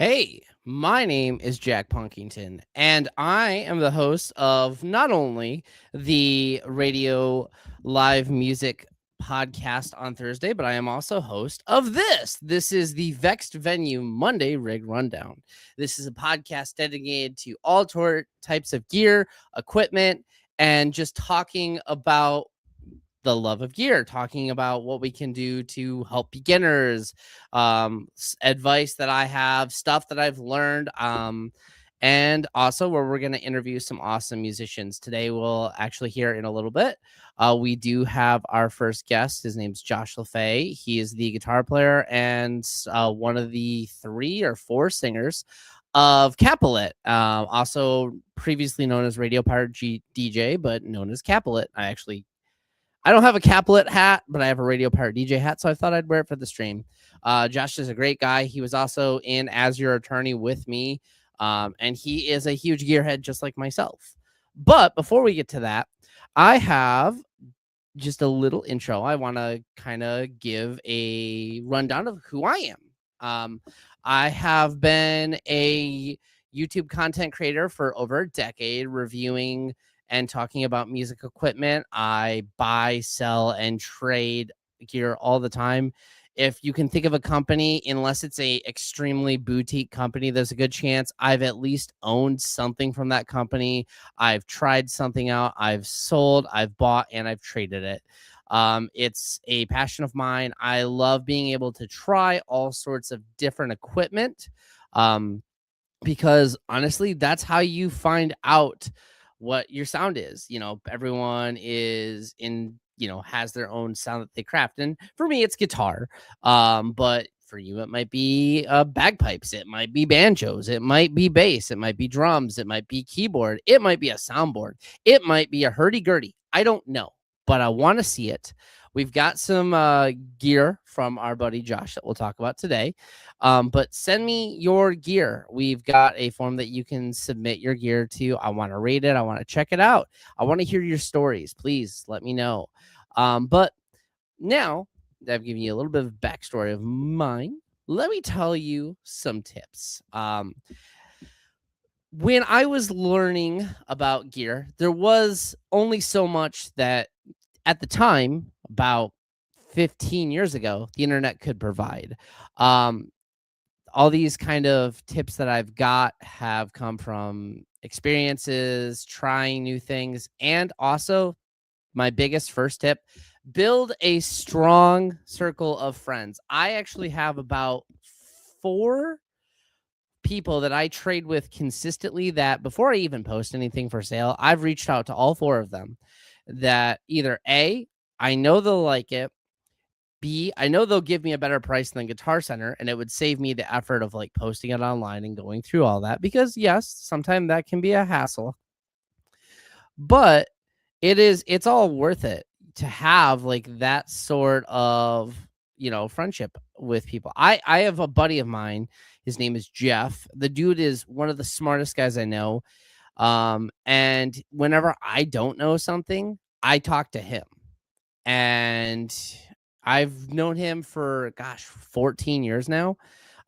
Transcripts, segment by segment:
Hey, my name is Jack Punkington, and I am the host of not only the radio live music podcast on Thursday, but I am also host of this. This is the Vexed Venue Monday Rig Rundown. This is a podcast dedicated to all types of gear, equipment, and just talking about the love of gear, talking about what we can do to help beginners, advice that I have, stuff that I've learned, and also where we're going to interview some awesome musicians. Today we'll actually hear in a little bit. We do have our first guest. His name's Josh Lafave. He is the guitar player and one of the 3 or 4 singers of Capulet, also previously known as Radio Pirate DJ, but known as Capulet. I don't have a Capulet hat, but I have a Radio Pirate DJ hat, so I thought I'd wear it for the stream. Josh is a great guy. He was also in As Your Attorney with me, and he is a huge gearhead just like myself. But before we get to that, I have just a little intro. I want to kind of give a rundown of who I am. I have been a YouTube content creator for over a decade, reviewing and talking about music equipment. I buy, sell, and trade gear all the time. If you can think of a company, unless it's a extremely boutique company, there's a good chance I've at least owned something from that company. I've tried something out, I've sold, I've bought, and I've traded it. It's a passion of mine. I love being able to try all sorts of different equipment, because honestly, that's how you find out what your sound is. Everyone is has their own sound that they craft, and for me it's guitar, but for you it might be bagpipes, it might be banjos, it might be bass, it might be drums, it might be keyboard, it might be a soundboard, it might be a hurdy-gurdy. I don't know, but I want to see it. We've got some gear from our buddy Josh that we'll talk about today. But send me your gear. We've got a form that you can submit your gear to. I want to rate it. I want to check it out. I want to hear your stories. Please let me know. But now that I've given you a little bit of backstory of mine, let me tell you some tips. When I was learning about gear, there was only so much that at the time, about 15 years ago, the internet could provide. All these kind of tips that I've got have come from experiences, trying new things, and also my biggest first tip: build a strong circle of friends. I actually have about 4 people that I trade with consistently that before I even post anything for sale, I've reached out to all 4 of them that either A, I know they'll like it, B, I know they'll give me a better price than Guitar Center, and it would save me the effort of like posting it online and going through all that, because yes, sometimes that can be a hassle, but it's all worth it to have like that sort of, friendship with people. I have a buddy of mine. His name is Jeff. The dude is one of the smartest guys I know. And whenever I don't know something, I talk to him. And I've known him for 14 years now.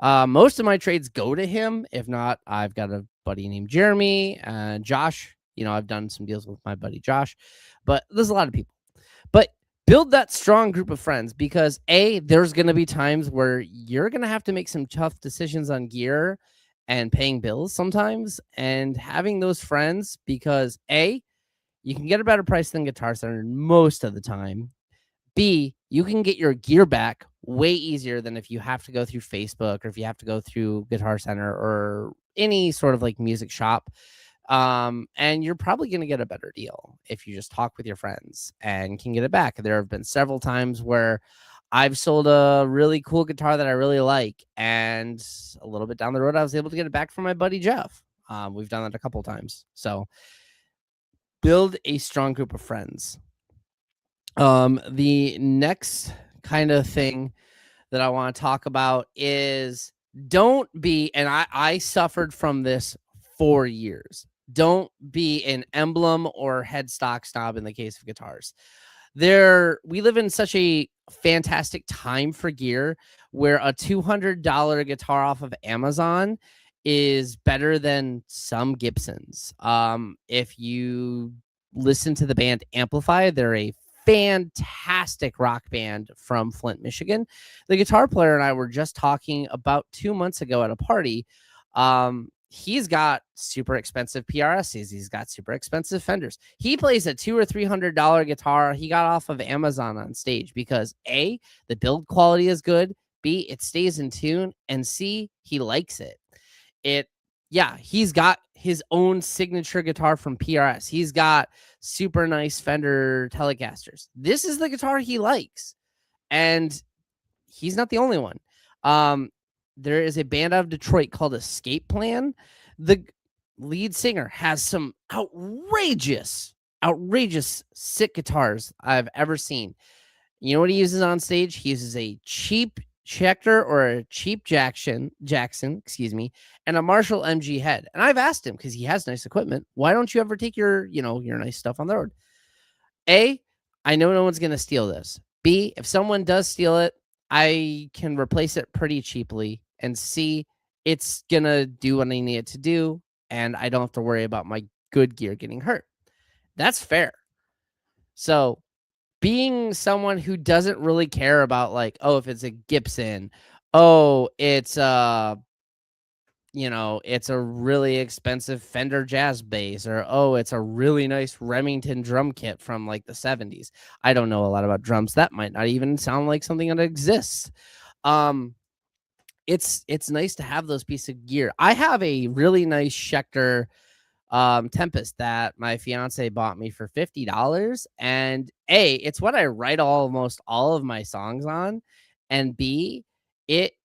Most of my trades go to him. If not, I've got a buddy named Jeremy and Josh. I've done some deals with my buddy Josh, but there's a lot of people. But build that strong group of friends, because A, there's going to be times where you're going to have to make some tough decisions on gear and paying bills sometimes, and having those friends, because A, you can get a better price than Guitar Center most of the time. B, you can get your gear back way easier than if you have to go through Facebook or if you have to go through Guitar Center or any sort of like music shop. And you're probably going to get a better deal if you just talk with your friends and can get it back. There have been several times where I've sold a really cool guitar that I really like, and a little bit down the road, I was able to get it back from my buddy Jeff. We've done that a couple times. So build a strong group of friends. The next kind of thing that I want to talk about is don't be, and I suffered from this for years. Don't be an emblem or headstock snob in the case of guitars. We live in such a fantastic time for gear where a $200 guitar off of Amazon is better than some Gibsons. If you listen to the band Amplify, they're a fantastic rock band from Flint, Michigan. The guitar player and I were just talking about 2 months ago at a party. He's got super expensive PRSs. He's got super expensive Fenders. He plays a $200 or $300 guitar he got off of Amazon on stage because A, the build quality is good. B, it stays in tune. And C, he likes it. He's got his own signature guitar from PRS. He's got super nice Fender Telecasters. This is the guitar he likes. And he's not the only one. There is a band out of Detroit called Escape Plan. The lead singer has some outrageous sick guitars I've ever seen. You know what he uses on stage? He uses a cheap Schecter or a cheap Jackson, and a Marshall MG head. And I've asked him, because he has nice equipment, why don't you ever take your nice stuff on the road? A, I know no one's going to steal this. B, if someone does steal it, I can replace it pretty cheaply. And C, it's going to do what I need it to do, and I don't have to worry about my good gear getting hurt. That's fair. So being someone who doesn't really care about, like, oh, if it's a Gibson, oh, it's it's a really expensive Fender Jazz bass, or oh, it's a really nice Remington drum kit from like the 70s. I don't know a lot about drums. That might not even sound like something that exists. It's nice to have those pieces of gear. I have a really nice Schecter Tempest that my fiance bought me for $50, and A, it's what I write almost all of my songs on, and B, it's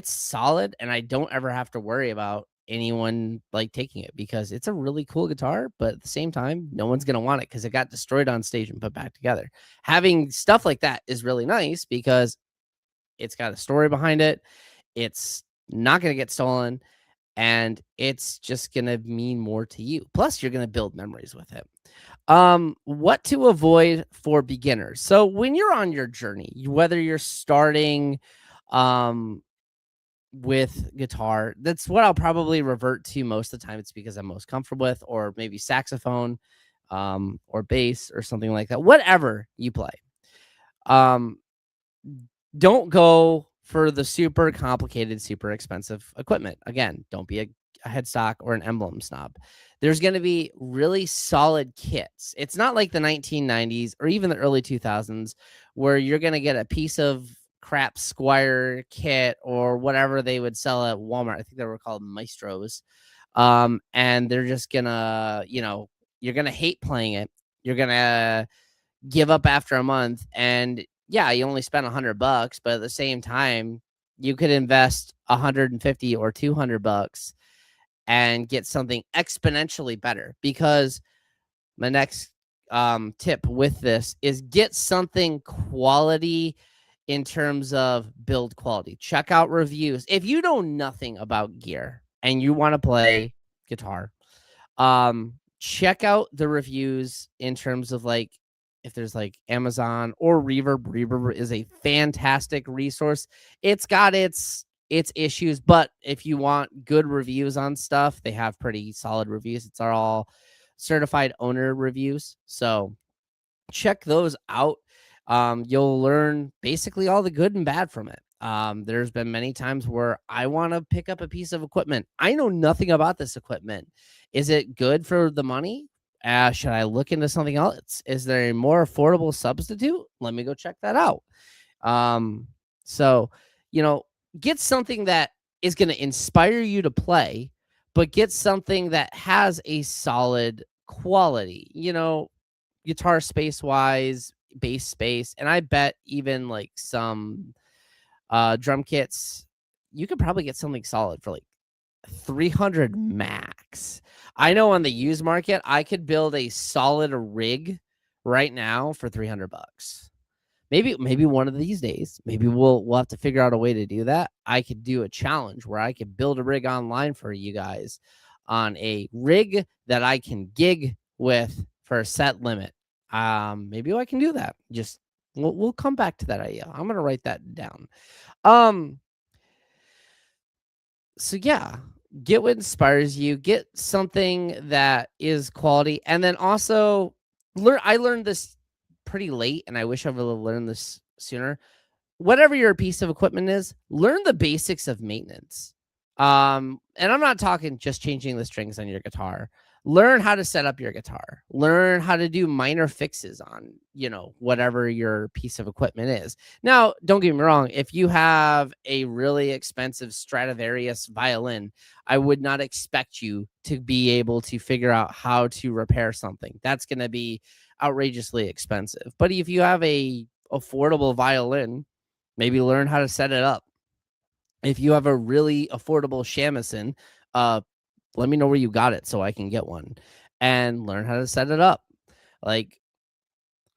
solid, and I don't ever have to worry about anyone like taking it, because it's a really cool guitar, but at the same time, no one's gonna want it because it got destroyed on stage and put back together. Having stuff like that is really nice because it's got a story behind it. It's not gonna get stolen, and it's just going to mean more to you. Plus, you're going to build memories with it. What to avoid for beginners. So when you're on your journey, whether you're starting with guitar, that's what I'll probably revert to most of the time. It's because I'm most comfortable with, or maybe saxophone, or bass or something like that. Whatever you play. Don't go for the super complicated, super expensive equipment. Again, don't be a headstock or an emblem snob. There's going to be really solid kits. It's not like the 1990s or even the early 2000s where you're going to get a piece of crap Squire kit or whatever they would sell at Walmart. I think they were called Maestros. And they're just going to, you're going to hate playing it. You're going to give up after a month, and yeah, you only spent $100, but at the same time, you could invest 150 or $200 and get something exponentially better. Because my next tip with this is get something quality in terms of build quality. Check out reviews. If you know nothing about gear and you want to play guitar, check out the reviews in terms of like, if there's like Amazon or Reverb. Reverb is a fantastic resource. It's got its issues, but if you want good reviews on stuff, they have pretty solid reviews. It's all certified owner reviews. So check those out. You'll learn basically all the good and bad from it. There's been many times where I want to pick up a piece of equipment. I know nothing about this equipment. Is it good for the money? Should I look into something else? Is there a more affordable substitute? Let me go check that out. So, get something that is going to inspire you to play, but get something that has a solid quality, guitar space wise, bass space. And I bet even like some drum kits, you could probably get something solid for like 300 max. I know on the used market, I could build a solid rig right now for $300. Maybe one of these days, maybe we'll have to figure out a way to do that. I could do a challenge where I could build a rig online for you guys on a rig that I can gig with for a set limit. Maybe I can do that. Just We'll come back to that idea. I'm gonna write that down. Um, so yeah, get what inspires you, get something that is quality, and then also I learned this pretty late, and I wish I would have learned this sooner. Whatever your piece of equipment is, learn the basics of maintenance. And I'm not talking just changing the strings on your guitar. Learn how to set up your guitar. Learn how to do minor fixes on, whatever your piece of equipment is. Now, don't get me wrong, if you have a really expensive Stradivarius violin, I would not expect you to be able to figure out how to repair something. That's going to be outrageously expensive. But if you have a affordable violin, maybe learn how to set it up. If you have a really affordable shamisen, let me know where you got it so I can get one and learn how to set it up. Like,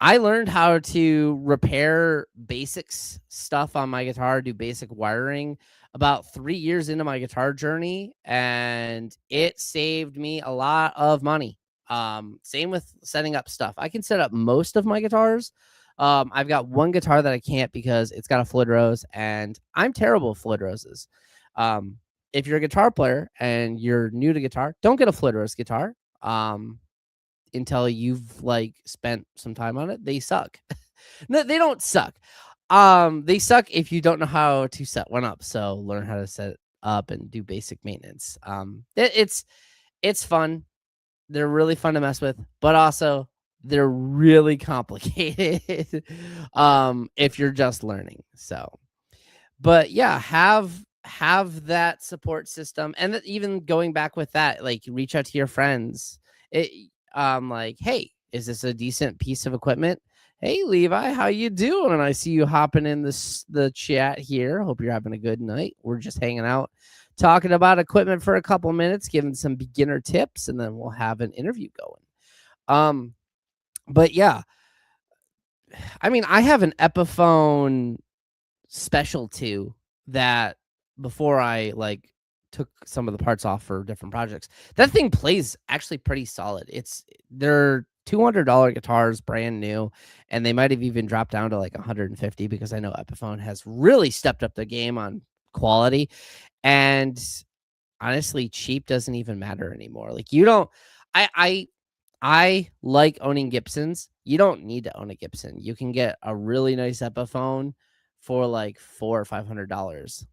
I learned how to repair basics stuff on my guitar, do basic wiring about 3 years into my guitar journey, and it saved me a lot of money. Same with setting up stuff. I can set up most of my guitars. I've got one guitar that I can't because it's got a Floyd Rose, and I'm terrible with Floyd Roses. If you're a guitar player and you're new to guitar, don't get a Floyd Rose guitar. Until you've spent some time on it. They suck. No, they don't suck. They suck if you don't know how to set one up. So learn how to set it up and do basic maintenance. It's fun. They're really fun to mess with, but also they're really complicated. If you're just learning. So, but yeah, have that support system, and even going back with that, reach out to your friends. Hey, is this a decent piece of equipment? Hey, Levi, how you doing? And I see you hopping in the chat here. Hope you're having a good night. We're just hanging out, talking about equipment for a couple minutes, giving some beginner tips, and then we'll have an interview going. But yeah, I mean, I have an Epiphone Special 2 that before I took some of the parts off for different projects, that thing plays actually pretty solid. They're $200 guitars, brand new, and they might have even dropped down to 150 because I know Epiphone has really stepped up the game on quality. And honestly, cheap doesn't even matter anymore. You don't. I like owning Gibsons. You don't need to own a Gibson. You can get a really nice Epiphone for $400 or $500.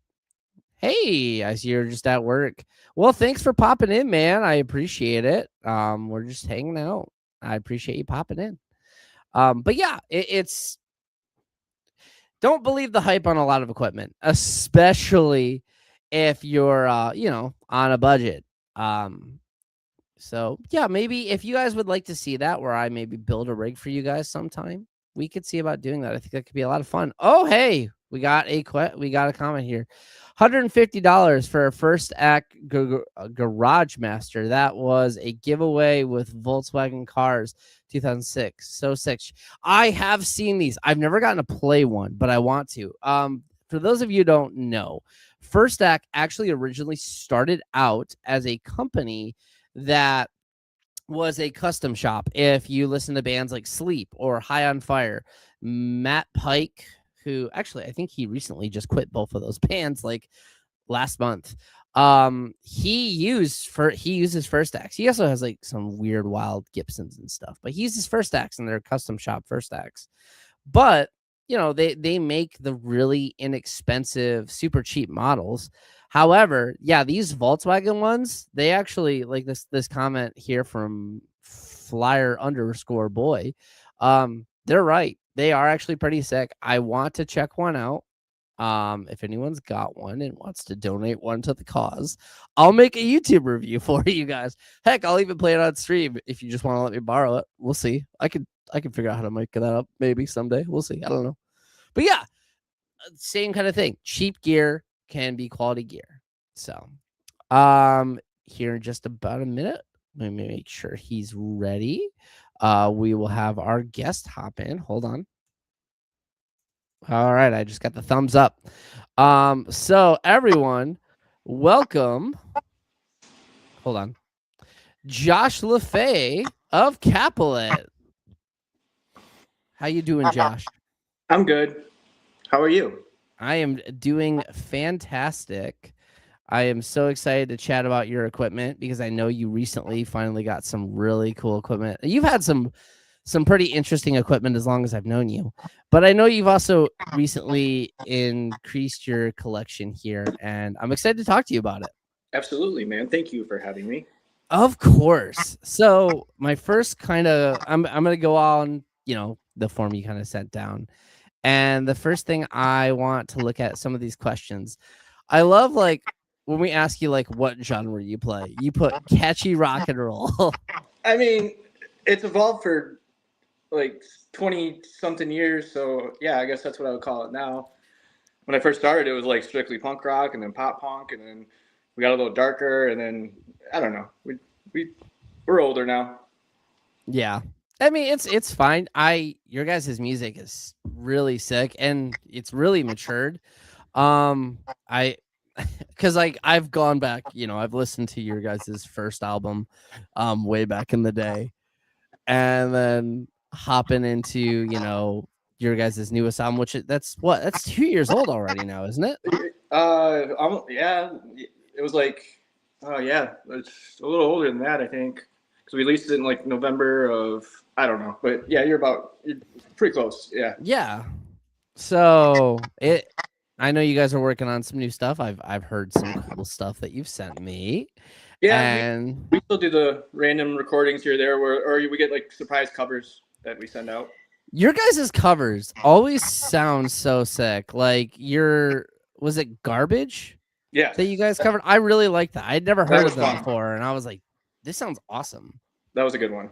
Hey, I see you're just at work. Well, thanks for popping in, man. I appreciate it. We're just hanging out. I appreciate you popping in. But yeah, it's don't believe the hype on a lot of equipment, especially if you're on a budget. So yeah, maybe if you guys would like to see that, where I maybe build a rig for you guys sometime, we could see about doing that. I think that could be a lot of fun. Oh, hey, we got a comment here. $150 for a First Act Garage Master. That was a giveaway with Volkswagen Cars 2006. So sick. I have seen these. I've never gotten to play one, but I want to. For those of you who don't know, First Act actually originally started out as a company that was a custom shop. If you listen to bands like Sleep or High on Fire, Matt Pike, who actually I think he recently just quit both of those bands last month. He uses First Acts. He also has some weird wild Gibsons and stuff, but he uses First Acts and they're custom shop First Acts. But they make the really inexpensive, super cheap models. However, yeah, these Volkswagen ones, they actually this comment here from Flyer_boy. They're right. They are actually pretty sick. I want to check one out. If anyone's got one and wants to donate one to the cause, I'll make a YouTube review for you guys. Heck, I'll even play it on stream if you just want to let me borrow it. We'll see. I can figure out how to make that up maybe someday. We'll see. I don't know. But yeah, same kind of thing. Cheap gear can be quality gear. So, here in just about a minute, let me make sure he's ready. We will have our guest hop in. Hold on. All right, I just got the thumbs up. So everyone, welcome. Hold on. Josh Lafave of Capulet. How you doing, Josh? I'm good. How are you? I am doing fantastic. I am so excited to chat about your equipment because I know you recently finally got some really cool equipment. You've had some pretty interesting equipment as long as I've known you. But I know you've also recently increased your collection here, and I'm excited to talk to you about it. Absolutely, man. Thank you for having me. Of course. So my first kind of I'm gonna go on, the form you kind of sent down. And the first thing I want to look at some of these questions. I love like when we ask you like what genre you play. You put catchy rock and roll. I mean, it's evolved for like 20 something years, so yeah, I guess that's what I would call it now. When I first started, it was like strictly punk rock and then pop punk, and then we got a little darker, and then I don't know. We we're older now. Yeah. I mean, it's fine. Your guys' music is really sick and it's really matured. I because like I've gone back, I've listened to your guys' first album way back in the day, and then hopping into, your guys' newest album, which that's 2 years old already now, isn't it? Yeah, it was like, oh yeah, it's a little older than that, I think, because we released it in like November of I don't know, but yeah, you're pretty close. Yeah, Yeah. So I know you guys are working on some new stuff. I've heard some cool stuff that you've sent me. yeah, And we still do the random recordings here or there, where or we get like surprise covers that we send out. your guys' covers always sound so sick. Like was it Garbage that you Yes, guys covered? I really like that. I'd never that heard was of them fun. before, and I was like, this sounds awesome. That was a good one.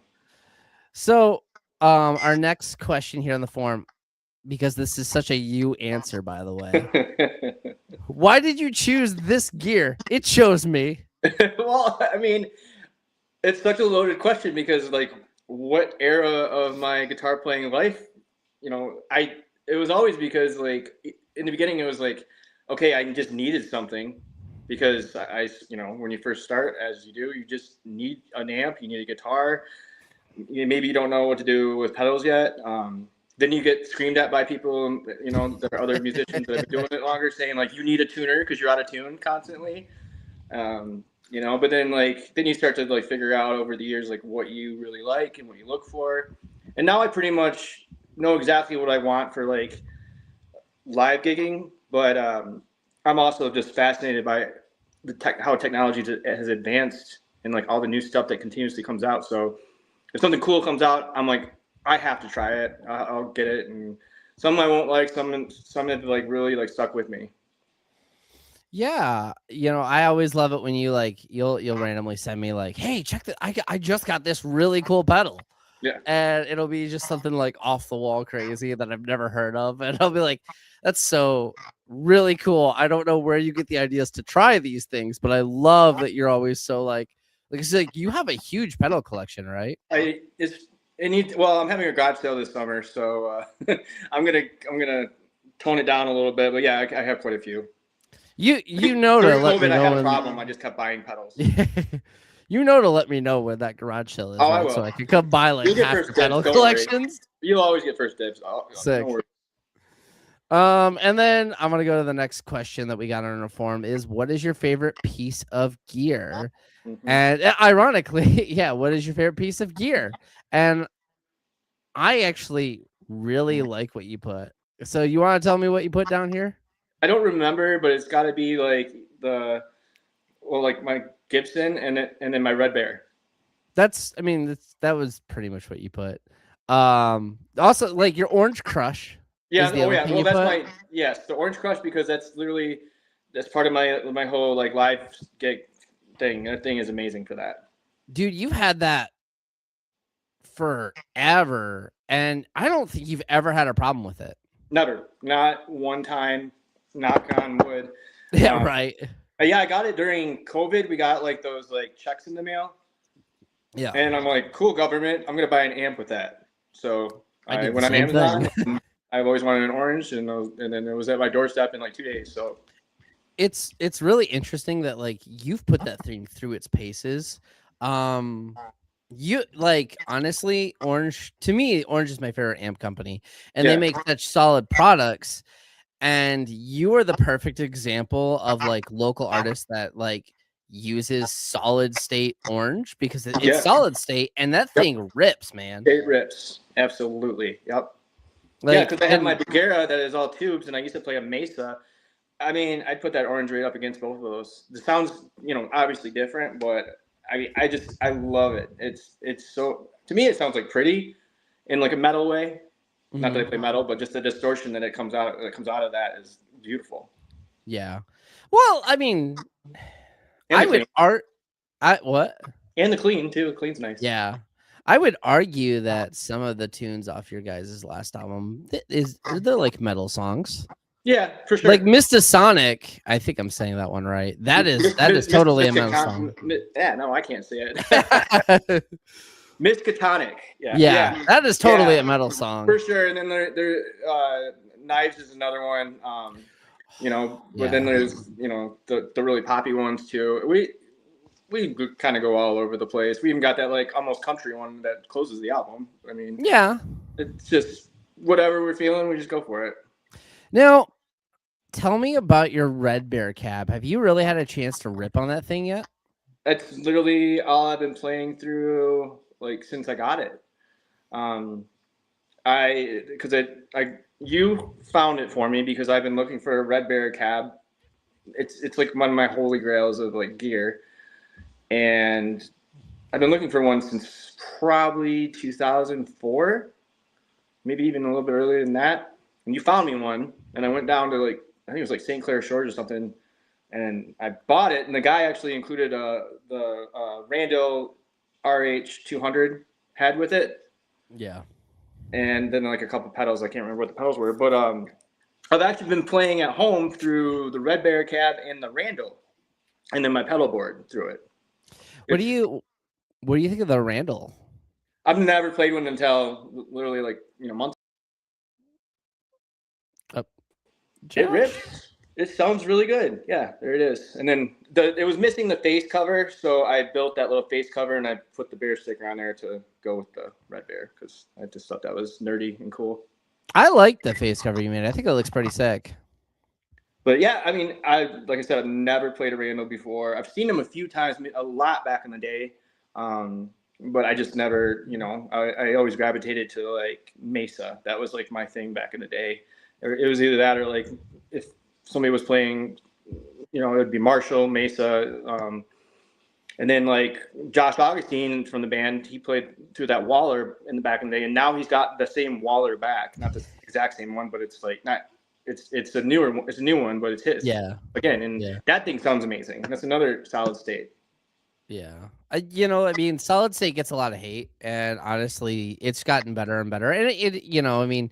So our next question here on the form, because this is such a you answer, by the way. Why did you choose this gear? It chose me. Well, I mean, it's such a loaded question because like what era of my guitar playing life, I it was always because like in the beginning it was like okay, I just needed something because when you first start as you do, you just need an amp, you need a guitar. Maybe you don't know what to do with pedals yet. Then you get screamed at by people, there are other musicians that have been doing it longer saying like you need a tuner because you're out of tune constantly. But then then you start to like figure out over the years like what you really like and what you look for. And now I pretty much know exactly what I want for like live gigging, but I'm also just fascinated by how technology has advanced and like all the new stuff that continuously comes out. So if something cool comes out, I'm like, I have to try it. I'll get it, and some I won't like. Some have like really like stuck with me. Yeah, I always love it when you like you'll randomly send me like, "Hey, check that! I just got this really cool pedal," Yeah. and it'll be just something like off the wall crazy that I've never heard of, and I'll be like, "That's so really cool." I don't know where you get the ideas to try these things, but I love that you're always so like it's like you have a huge pedal collection, right? I it's it needs. Well, I'm having a garage sale this summer, so I'm gonna tone it down a little bit. But yeah, I have quite a few. You know to During let me COVID, I know had a when problem. I just kept buying pedals. to let me know when that garage sale is, Oh, I right? So will. I can come buy like You'll get half first your dibs. pedal Don't worry. collections. You'll always get first dibs. No Sick. worries. And then I'm gonna go to the next question that we got on our form is what is your favorite piece of gear? Mm-hmm. And ironically, yeah, what is your favorite piece of gear? And I actually really like what you put. So you want to tell me what you put down here? I don't remember, but it's got to be like like my Gibson and then my Red Bear. That was pretty much what you put. Also like your Orange Crush is Yeah. the Oh other yeah. thing Well, you that's put. my yes, the Orange Crush because that's part of my whole like live gig thing. That thing is amazing for that. Dude, you've had that forever, and I don't think you've ever had a problem with it. Never, not one time. Knock on wood. Yeah, Um, right. yeah, I got it during COVID. We got like those like checks in the mail, Yeah, and I'm like, cool government. I'm gonna buy an amp with that. So I I did the went on same thing. Amazon. And I've always wanted an orange, and then it was at my doorstep in like 2 days. So It's really interesting that like you've put that thing through its paces. Um You like honestly, Orange to me, Orange is my favorite amp company, and they Yeah. make such solid products. And you are the perfect example of like local artists that like uses solid state orange because it's Yeah. solid state and that Yep. thing rips, man. It rips. Absolutely. Yep. Yeah, Like, because I have my and Bagheera that is all tubes, and I used to play a Mesa. I mean, I'd put that orange right up against both of those. The sounds, obviously different, but I mean, I love it. It's so to me, it sounds like pretty in like a metal way. Not that I mhm, play metal, but just the distortion that comes out of that is beautiful. yeah. Well, I mean, And I the would clean, art. I what? and the clean too. The clean's nice. Yeah. I would argue that some of the tunes off your guys' last album they're like metal songs. Yeah, for Like sure. Mr. Sonic, I think I'm saying that one right. That is totally a metal song. Yeah, no, I can't say it. Miskatonic. Yeah, Yeah, yeah, that is totally a yeah, metal song. for sure. And then Knives is another one. But then Yeah. there's the really poppy ones too. We kind of go all over the place. We even got that like almost country one that closes the album. I mean, Yeah. it's just whatever we're feeling, we just go for it. Now, tell me about your Red Bear cab. Have you really had a chance to rip on that thing yet? That's literally all I've been playing through like since I got it. Um, I because I you found it for me because I've been looking for a Red Bear cab. It's like one of my holy grails of like gear, and I've been looking for one since probably 2004, maybe even a little bit earlier than that. And you found me one, and I went down to like I think it was like St. Clair Shores or something, and I bought it. And the guy actually included the Rando RH 200 head with it, Yeah. and then like a couple pedals. I can't remember what the pedals were, but I've actually been playing at home through the Red Bear cab and the Rando, and then my pedal board through it. What do It's you what do you think of the Randall? I've never played one until literally like months. Uh, It Josh? rips. It sounds really good. Yeah, there it is. And then it was missing the face cover, so I built that little face cover and I put the bear sticker on there to go with the red bear because I just thought that was nerdy and cool. I like the face cover you made. I think it looks pretty sick. But yeah, I mean, like I said, I've never played a Randall before. I've seen them a few times, a lot back in the day, but I just never, I always gravitated to like Mesa. That was like my thing back in the day. It was either that or like if somebody was playing, it would be Marshall, Mesa, and then like Josh Augustine from the band, he played through that Waller in the back in the day, and now he's got the same Waller back, not the exact same one, but it's like not. It's a new one, but it's his Yeah. again, and Yeah. that thing sounds amazing. That's another solid state. Yeah. I mean, solid state gets a lot of hate, and honestly, it's gotten better and better. And I mean,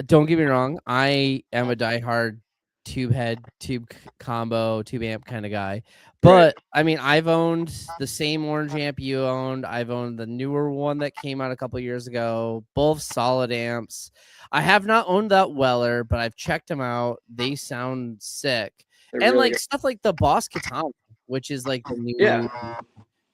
don't get me wrong, I am a diehard tube head, combo, tube amp kind of guy. Right. But I mean, I've owned the same orange amp you owned. I've owned the newer one that came out a couple years ago, both solid amps. I have not owned that Weller, but I've checked them out. They sound sick. They're And really like good. stuff like the Boss Katana, which is like the Yeah, new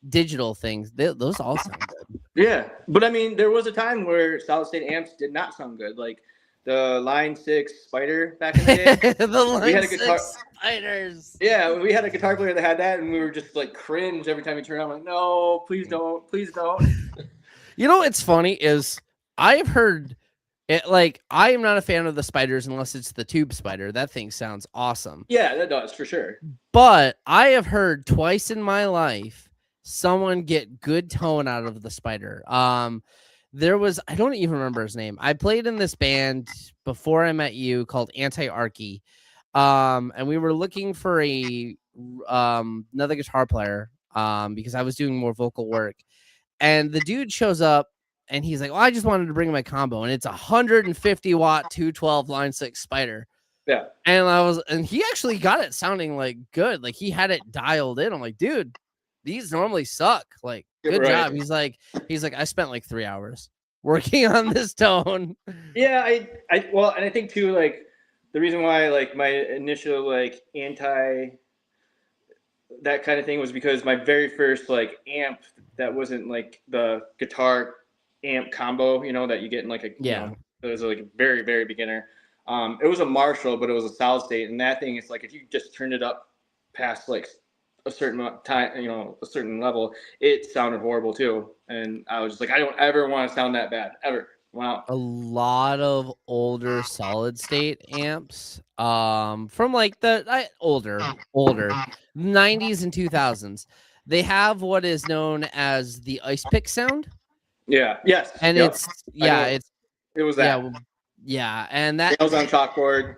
digital things, those all sound good. yeah. But I mean, there was a time where solid state amps did not sound good, like the Line Six Spider back in the day. The We Line had a guitar. 6 spiders. Yeah, we had a guitar player that had that, and we were just like cringe every time we turned on. Like, no, please don't. It's funny is I've heard it like I am not a fan of the spiders unless it's the tube spider. That thing sounds awesome. Yeah, that does for sure. But I have heard twice in my life someone get good tone out of the spider. There was I don't even remember his name. I played in this band before I met you called Anti-Archy. And we were looking for a another guitar player because I was doing more vocal work. And the dude shows up and he's like, "Well, I just wanted to bring my combo, and it's 150 watt 212 line 6 spider." Yeah. And he actually got it sounding like good. Like he had it dialed in. I'm like, dude, these normally suck. Like, good Right. job. He's like, I spent like 3 hours working on this tone. Yeah, well, and I think too, like the reason why like my initial like anti that kind of thing was because my very first like amp that wasn't like the guitar amp combo, that you get in like Yeah. it was like very, very beginner. It was a Marshall, but it was a solid state. And that thing, it's like if you just turned it up past like a certain time, a certain level, it sounded horrible too. And I was just like, I don't ever want to sound that bad ever. Wow. A lot of older solid state amps from like the older 90s and 2000s, they have what is known as the ice pick sound. Yeah. Yes. And Yep. It was that. And that nails on chalkboard.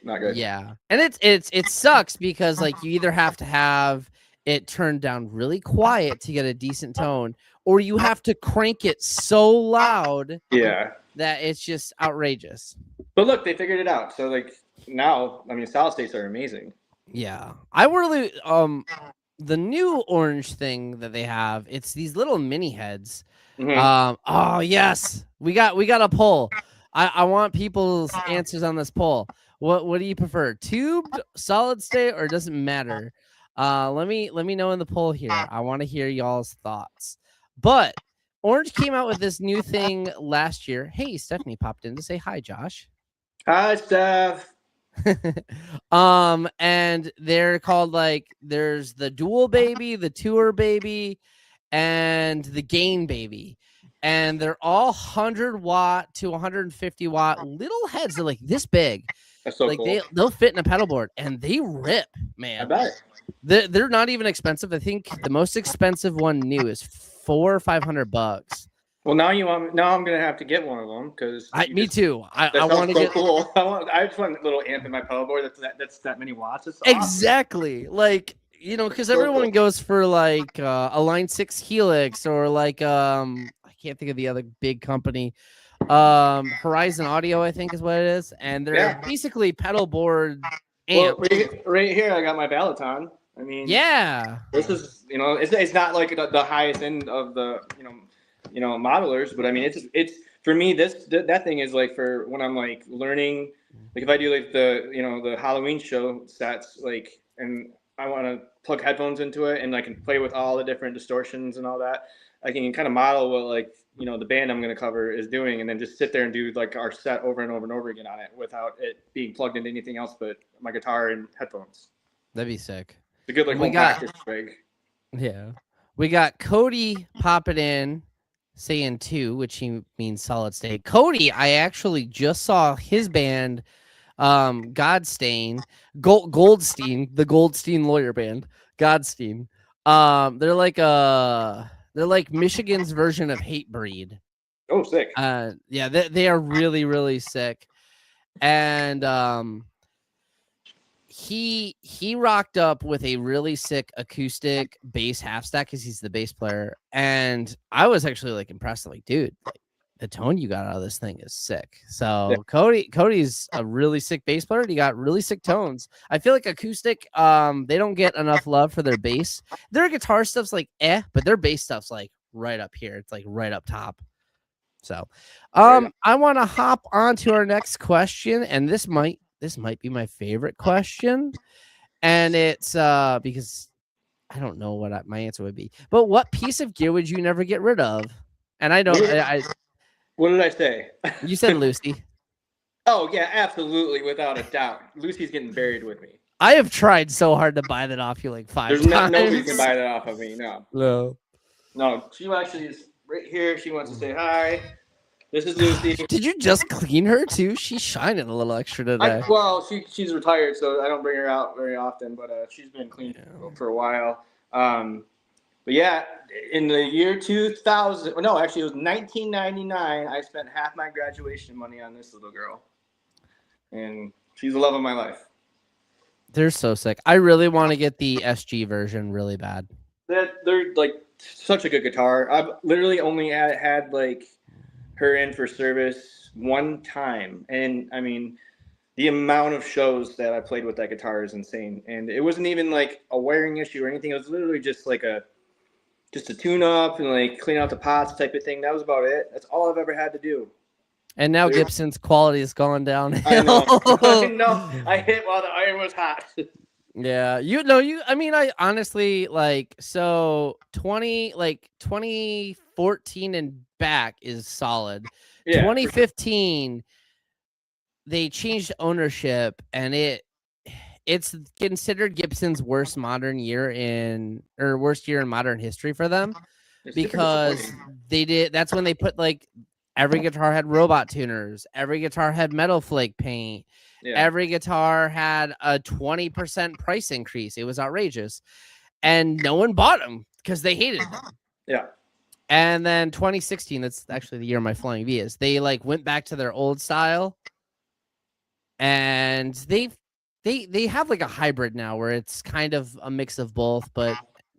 Not good. Yeah. And it sucks because like you either have to have it turned down really quiet to get a decent tone, or you have to crank it so loud that it's just outrageous. But look, they figured it out. So like now, I mean, solid states are amazing. Yeah. I really the new orange thing that they have, it's these little mini heads. Oh yes. We got a poll. I want people's answers on this poll. What do you prefer? Tubed, solid state, or doesn't matter? Let me know in the poll here. I want to hear y'all's thoughts. But Orange came out with this new thing last year. Hey, Stephanie popped in to say hi, Josh. Hi, Steph. And they're called there's the Dual Baby, the Tour Baby, and the Gain Baby. And they're all 100-watt to 150-watt little heads. They're like this big. That's so cool. They'll fit in a pedal board and they rip, man. I bet. They're not even expensive. I think the most expensive one new is $400 or $500. Well, now I'm gonna have to get one of them because me too. I want to get cool. I just want a little amp in my pedal board that's that many watts. It's exactly awesome. Because everyone goes for like a Line 6 Helix or like I can't think of the other big company. Horizon Audio, I think is what it is, and they're basically pedal board amps. Well, right here I got my Balaton. I mean, this is it's not like the highest end of the modelers, but I mean it's for me that thing is like for when I'm like learning, like if I do like the Halloween show sets, like, and I want to plug headphones into it and I can play with all the different distortions and all that. I can kind of model what like the band I'm going to cover is doing, and then just sit there and do like our set over and over and over again on it without it being plugged into anything else but my guitar and headphones. That'd be sick. It's a good like home practice rig. Yeah, we got Cody popping in saying 2, which he means solid state. Cody, I actually just saw his band, Goldstein, the Goldstein lawyer band, Goldstein. They're like Michigan's version of Hatebreed. Oh, sick. Yeah, they are really, really sick. And he rocked up with a really sick acoustic bass half stack because he's the bass player. And I was actually like impressed. Like, dude, like, the tone you got out of this thing is sick. So Cody's a really sick bass player. He got really sick tones. I feel like acoustic, they don't get enough love for their bass. Their guitar stuff's like but their bass stuff's like right up here. It's like right up top. So I want to hop on to our next question, and this might be my favorite question. And it's because I don't know what my answer would be. But what piece of gear would you never get rid of? And I don't what did I say? You said Lucy. Oh, yeah, absolutely, without a doubt. Lucy's getting buried with me. I have tried so hard to buy that off you like 5 times. Nobody can buy that off of me, no. No, she actually is right here. She wants to say hi. This is Lucy. Did you just clean her, too? She's shining a little extra today. She's retired, so I don't bring her out very often, but she's been clean for a while. But yeah, in the year 2000, no, actually it was 1999, I spent half my graduation money on this little girl. And she's the love of my life. They're so sick. I really want to get the SG version really bad. They're like such a good guitar. I've literally only had like her in for service one time. And I mean, the amount of shows that I played with that guitar is insane. And it wasn't even like a wearing issue or anything. It was literally just like a tune up and like clean out the pots type of thing. That was about it. That's all I've ever had to do. And now Gibson's quality has gone down. I know. I hit while the iron was hot. Yeah, you know, I mean, I honestly like so 2014 and back is solid. Yeah, for sure. 2015 they changed ownership and it's considered Gibson's worst year in modern history for them It's super because disappointing. that's when they put like every guitar had robot tuners, every guitar had metal flake paint, Yeah, every guitar had a 20% price increase. It was outrageous. And no one bought them because they hated them. yeah. And then 2016, that's actually the year my Flying V is. They like went back to their old style and they have like a hybrid now where it's kind of a mix of both, but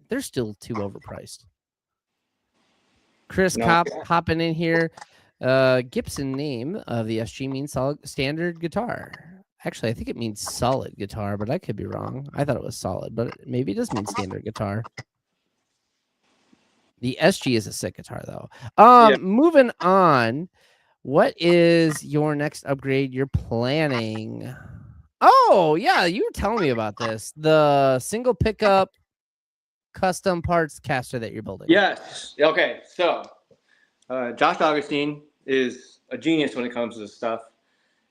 they're still too overpriced. Chris No, Cop hopping in here. Gibson name of the SG means solid standard guitar. Actually, I think it means solid guitar, but I could be wrong. I thought it was solid, but maybe it does mean standard guitar. The SG is a sick guitar though. yeah. Moving on. What is your next upgrade you're planning? Oh, yeah, you were telling me about this. The single pickup custom parts caster that you're building. Yes. Okay. So, Josh Augustine is a genius when it comes to this stuff,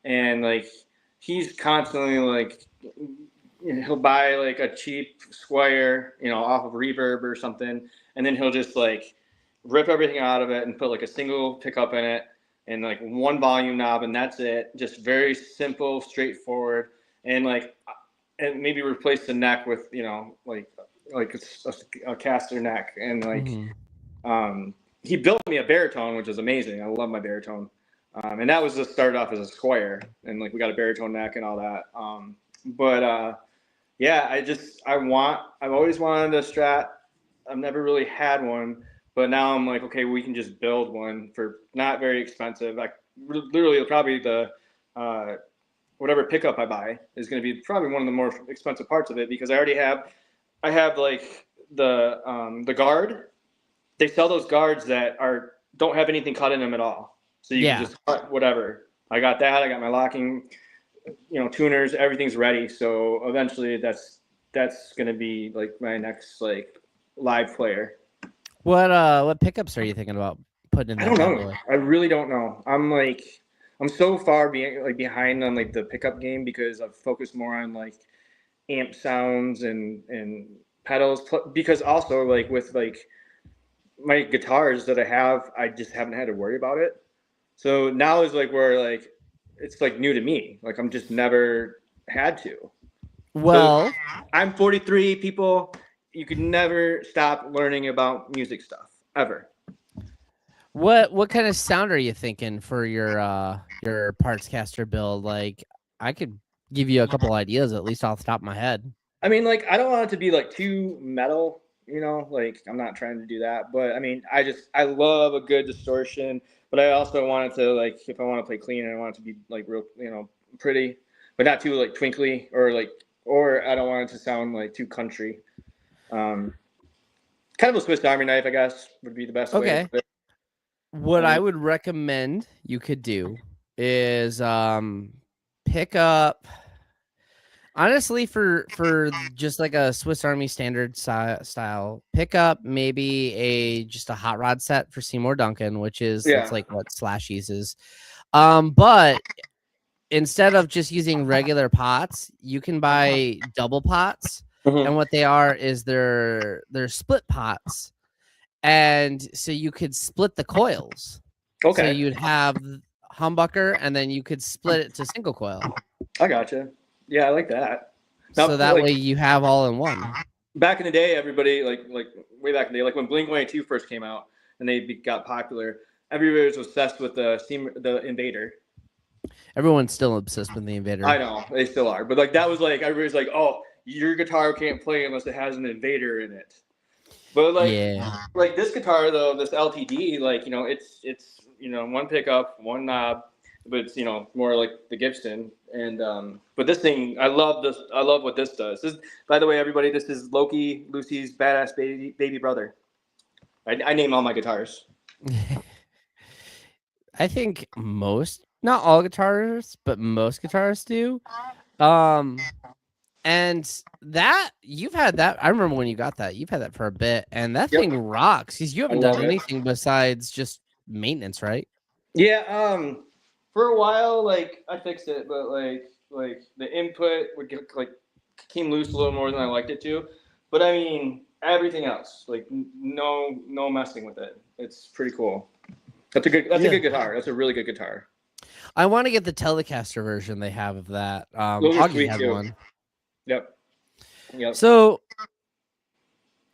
and like he's constantly like he'll buy like a cheap Squire, off of Reverb or something, and then he'll just like rip everything out of it and put like a single pickup in it and like one volume knob, and that's it. Just very simple, straightforward, and like and maybe replace the neck with like a caster neck, and like Mm-hmm. he built me a baritone, which is amazing. I love my baritone. And that was just started off as a Squire, and like we got a baritone neck and all that. But yeah, I've always wanted a Strat. I've never really had one, but now I'm like, okay, we can just build one for not very expensive. Like literally, probably the uh, whatever pickup I buy is going to be probably one of the more expensive parts of it because I have like the guard. They sell those guards that are don't have anything cut in them at all, so you can Yeah. just cut whatever. I got that. I got my locking, tuners. Everything's ready. So eventually, that's gonna be like my next like live player. What pickups are you thinking about putting in I that don't bad know. boy? I really don't know. I'm so far behind on like the pickup game because I've focused more on like amp sounds and pedals because also like with like my guitars that I have, I just haven't had to worry about it. So now is like where like it's like new to me. Like I'm just never had to. So Well, I'm 43 people. You could never stop learning about music stuff ever. what kind of sound are you thinking for your parts caster build? Like I could give you a couple ideas at least off the top of my head. I mean, like I don't want it to be like too metal, like I'm not trying to do that, but I mean, I love a good distortion, but I also want it to like if I want to play clean and I want it to be like real, pretty, but not too like twinkly or I don't want it to sound like too country. Um, Kind of a Swiss Army knife, I guess, would be the best way to Okay. put it. What I Um, would recommend you could do is pick up honestly for just like a Swiss Army standard style, pick up maybe a just a hot rod set for Seymour Duncan, which is that's yeah. like what Slash uses. But instead of just using regular pots, you can buy double pots, Hmm. and what they are is they're split pots, and so you could split the coils. So Okay, you'd have humbucker, and then you could split it to single coil. I gotcha. Yeah, I like that. So Now, that way like you have all in one. back in the day, everybody like way back in the day, like when Blink-182 first came out and they got popular, everybody was obsessed with the Invader. Everyone's still obsessed with the I Invader. know they still are, but like that was like everybody's like, oh, your guitar can't play unless it has an Invader in it. But Yeah. like this guitar though, this LTD, like it's one pickup, one knob, but it's more like the Gibson. And but this thing, I love this. I love what this does. This, by the way, everybody, this is Loki, Lucy's badass baby brother. I name all my guitars. I think most, not all guitarists, but most guitarists do. Um, And that you've had that. I remember when you got that. You've had that for a bit, and that Yep, thing rocks because you I haven't done love it. anything besides just maintenance, right? Yeah, for a while, like I fixed it, but like the input would get like came loose a little more than I liked it to. But I mean, everything else, like no messing with it. It's pretty cool. That's a Yeah. good guitar. That's a really good guitar. I want to get the Telecaster version they have of that. Those are Augie sweet had too. one. Yep, yep. So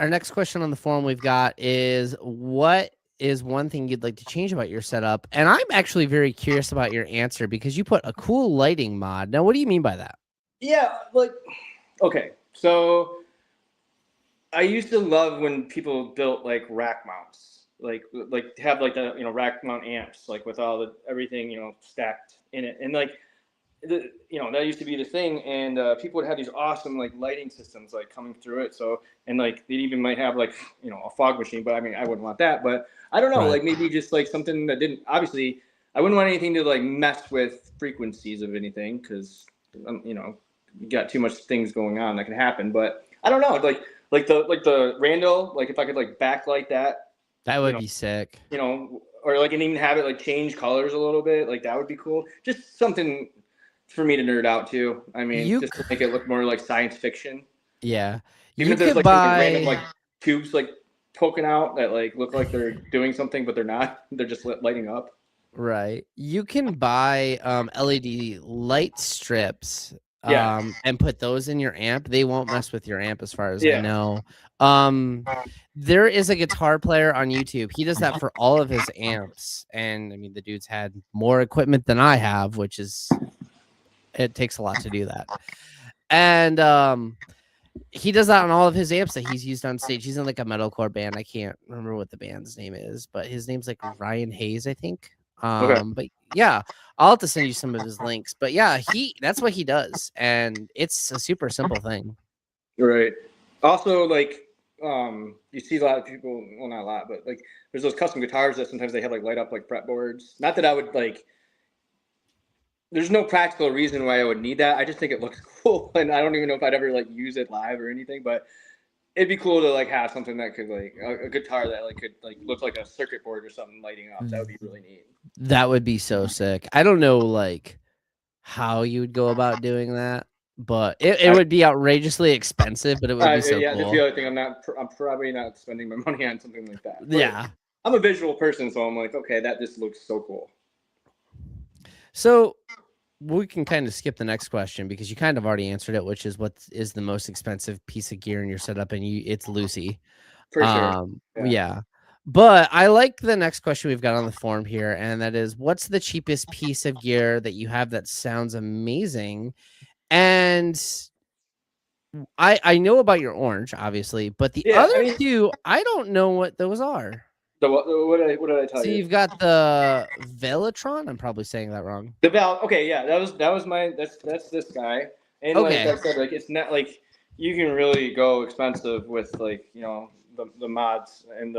our next question on the forum we've got is what is one thing you'd like to change about your setup? And I'm actually very curious about your answer because you put a cool lighting mod. Now, what do you mean by that? Yeah, like okay. So I used to love when people built like rack mounts, like have like the rack mount amps, like with all the everything stacked in it, and like that used to be the thing, and people would have these awesome like lighting systems like coming through it. So and like they even might have like a fog machine, but I mean I wouldn't want that. But I don't know, Right. like maybe just like something that didn't obviously I wouldn't want anything to like mess with frequencies of anything because you got too much things going on that can happen. But I don't know, like the Randall, like if I could like backlight that, That you would know, be sick. or like and even have it like change colors a little bit, like that would be cool. Just something for me to nerd out too. I mean, You, just to make it look more like science fiction. yeah, Even you if there's could like some like random buy, like tubes like poking out that like look like they're doing something, but they're not. They're just lighting up. right. You can buy LED light strips Yeah, and put those in your amp. They won't mess with your amp as far as I yeah. know. There is a guitar player on YouTube. He does that for all of his amps. And I mean, the dude's had more equipment than I have, which is it takes a lot to do that. And he does that on all of his amps that he's used on stage. He's in like a metalcore band. I can't remember what the band's name is, but his name's like Ryan Hayes, I think. Okay, But yeah, I'll have to send you some of his links. But yeah, that's what he does, and it's a super simple thing. right. Also, like you see a lot of people. Well, not a lot, but like there's those custom guitars that sometimes they have like light up like fretboards. Not that I would like there's no practical reason why I would need that. I just think it looks cool, and I don't even know if I'd ever like use it live or anything. But it'd be cool to like have something that could like a guitar that like could like look like a circuit board or something lighting up. That would be really neat. That would be so sick. I don't know like how you would go about doing that, but it I, would be outrageously expensive, but it would be so yeah, that's the cool. other thing. I'm probably not spending my money on something like that. But Yeah. I'm a visual person, so I'm like, okay, that just looks so cool. So we can kind of skip the next question because you kind of already answered it, which is what is the most expensive piece of gear in your setup, and it's Lucy. For sure. Yeah. Yeah. But I like the next question we've got on the forum here, and that is what's the cheapest piece of gear that you have that sounds amazing? And I know about your orange, obviously, but the Yeah. other I mean, two, I don't know what those are. what did I tell So you? you've got the Velotron. I'm probably saying that wrong. The valve. Okay, yeah, that was my that's this guy. And like Okay. I said, like it's not like you can really go expensive with like the mods and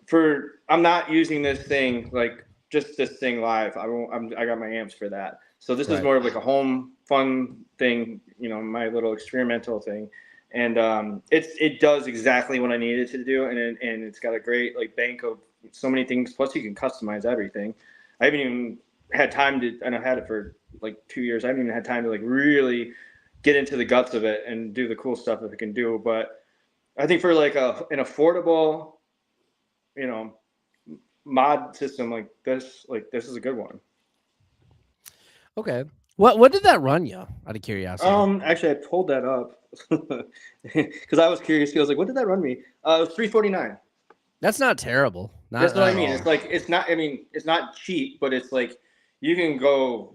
for I'm not using this thing like just this thing live. I got my amps for that. So this is Right. more of like a home fun thing. My little experimental thing. And it does exactly what I need it to do, and it's got a great like bank of so many things. Plus, you can customize everything. I haven't even had time to, and I've had it for like 2 years. I haven't even had time to like really get into the guts of it and do the cool stuff that it can do. But I think for like an affordable, you know, mod system like this is a good one. Okay. What did that run you? Out of curiosity. Actually, I pulled that up because I was curious. I was like, what did that run me? It was 349. That's not terrible. That's Not what I at mean. all. It's like it's not. I mean, it's not cheap, but it's like you can go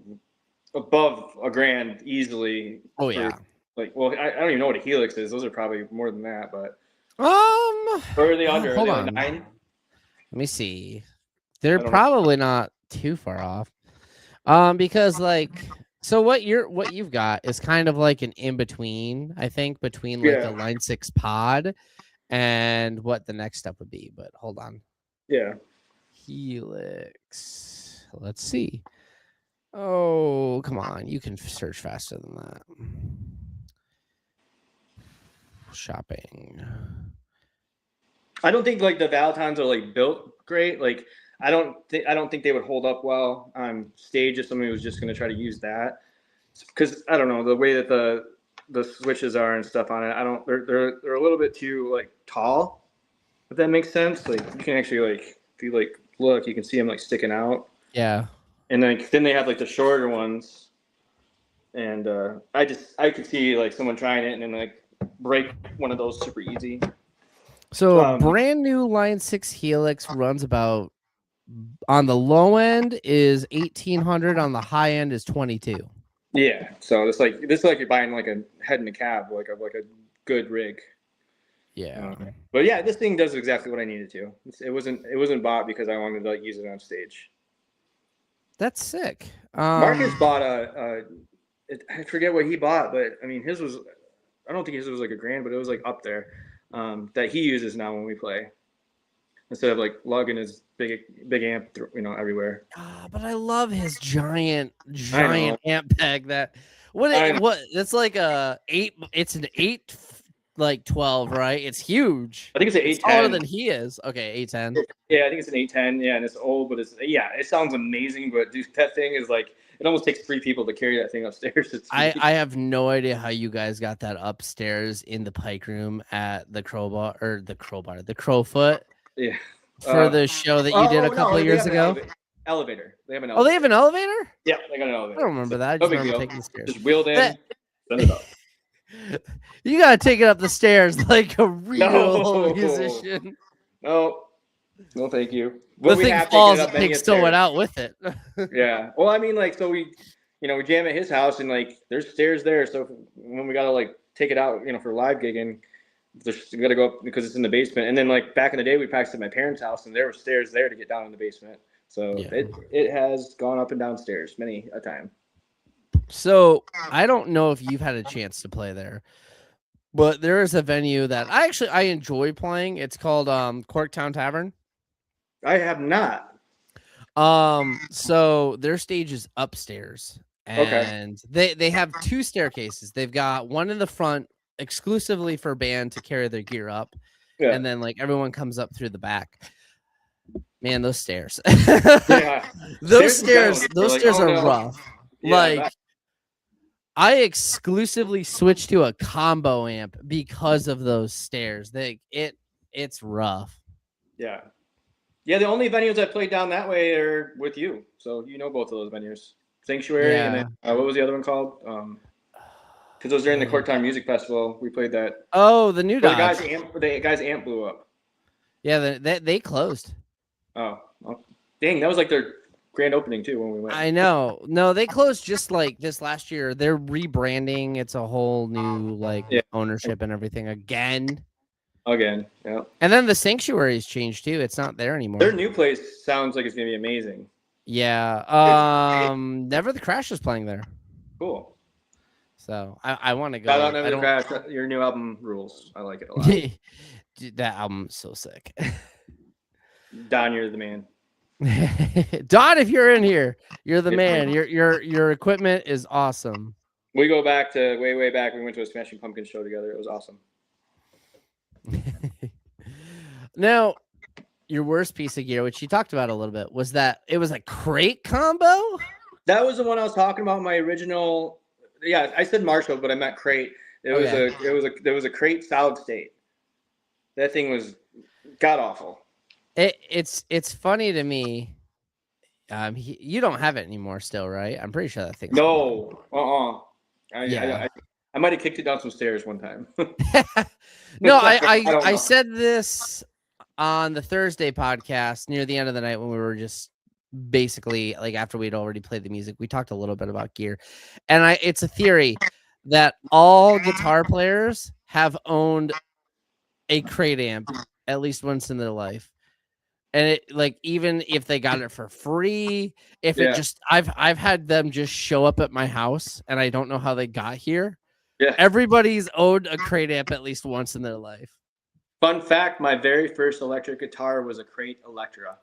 above a grand easily Oh for yeah. like. Well, I don't even know what a Helix is. Those are probably more than that, but Um or are they under? Are hold they like on. 9? Let me see. They're I don't know. probably not too far off. Because like so what you've got is kind of like an in between, I think, between like a Yeah, line 6 pod and what the next step would be. But hold on. yeah. Helix. Let's see. Oh, come on. You can search faster than that. shopping. I don't think like the Valentines are like built great. Like I don't think they would hold up well on stage if somebody was just going to try to use that. Because I don't know the way that the switches are and stuff on it. I don't. They're a little bit too like tall. If that makes sense. Like you can actually like if you like look, you can see them like sticking out. Yeah. And then they have like the shorter ones. And I could see like someone trying it and then like break one of those super easy. So a brand new Line 6 Helix runs about, on the low end is 1,800, on the high end is 22. Yeah, so it's like you're buying like a head in a cab, like a good rig. Yeah. But yeah, this thing does exactly what I needed to. It wasn't bought because I wanted to like use it on stage. That's sick. Marcus bought I forget what he bought, but I mean his was, I don't think his was like $1,000, but it was like up there. That he uses now when we play, instead of like lugging his big amp, everywhere. But I love his giant amp bag. What it's like a 8. It's an 8 like 12, right? It's huge. I think it's an 810. Taller than he is. Okay, 810. Yeah, I think it's an 810. Yeah, and it's old, but it sounds amazing. But dude, that thing is like, it almost takes 3 people to carry that thing upstairs. I have no idea how you guys got that upstairs in the Pike Room at the Crowfoot. Yeah. For the show that you did a couple of years ago. Elevator. They have an elevator. Oh, they have an elevator? Yeah, they got an elevator. I don't remember that. I just remember taking the stairs. Just wheeled in, send it up. You gotta take it up the stairs like a real musician. No, thank you. The thing falls, the thing still went out with it. Yeah. Well, I mean, like, so we jam at his house and like there's stairs there. So when we gotta like take it out, for live gigging, we gotta go up because it's in the basement. And then like back in the day, we practiced at my parents' house and there were stairs there to get down in the basement. So yeah. It has gone up and down stairs many a time. So I don't know if you've had a chance to play there, but there is a venue that I enjoy playing. It's called Corktown Tavern. I have not. So their stage is upstairs, and they have 2 staircases. They've got one in the front exclusively for band to carry their gear up, and then like everyone comes up through the back. Man, those stairs. Yeah. those stairs are rough. Yeah, like I exclusively switched to a combo amp because of those stairs. It's rough. Yeah. Yeah, the only venues I played down that way are with you. So both of those venues. Sanctuary, and then what was the other one called? Because it was during the Corktown Music Festival. We played that. Oh, the new Dodge. The guy's amp blew up. Yeah, they closed. Oh, well, dang! That was like their grand opening too when we went. I know. No, they closed just like this last year. They're rebranding. It's a whole new ownership and everything again. Again, yeah. And then the Sanctuary's changed too. It's not there anymore. Their new place sounds like it's gonna be amazing. Yeah. Never the Crash is playing there. Cool. So I want to go. Shout out Never the Crash. Your new album rules. I like it a lot. Dude, that album's so sick. Don, you're the man. Don, if you're in here, you're the man. Your equipment is awesome. We go back to way back. We went to a Smashing Pumpkins show together. It was awesome. Now, your worst piece of gear, which you talked about a little bit, was that it was a crate combo? That was the one I was talking about. My original, yeah, I said Marshall, but I meant crate. There was a crate solid state. That thing was god awful. It's funny to me. You don't have it anymore, still, right? I'm pretty sure that thing. No, I might have kicked it down some stairs one time. No, I said this on the Thursday podcast near the end of the night when we were just basically like after we'd already played the music. We talked a little bit about gear, and it's a theory that all guitar players have owned a crate amp at least once in their life. And it like even if they got it for free, if it just I've had them just show up at my house and I don't know how they got here. Yeah. Everybody's owned a crate amp at least once in their life. Fun fact, my very first electric guitar was a Crate Electra.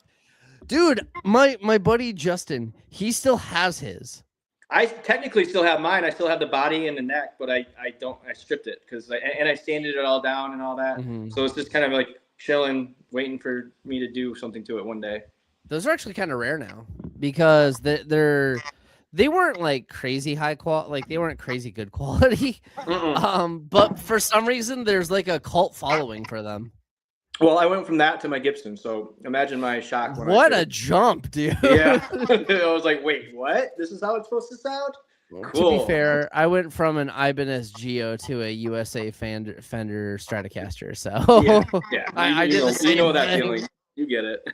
Dude, my buddy Justin, he still has his. I technically still have mine. I still have the body and the neck, but I don't. I stripped it because I sanded it all down and all that. Mm-hmm. So it's just kind of like chilling, waiting for me to do something to it one day. Those are actually kind of rare now because they weren't like crazy high quality, like they weren't crazy good quality. But for some reason, there's like a cult following for them. Well, I went from that to my Gibson, so imagine my shock when what a jump, dude. Yeah. I was like, wait, what? This is how it's supposed to sound? Cool. To be fair, I went from an Ibanez Geo to a USA Fender Stratocaster, so yeah. I did the same that thing. feeling. You get it.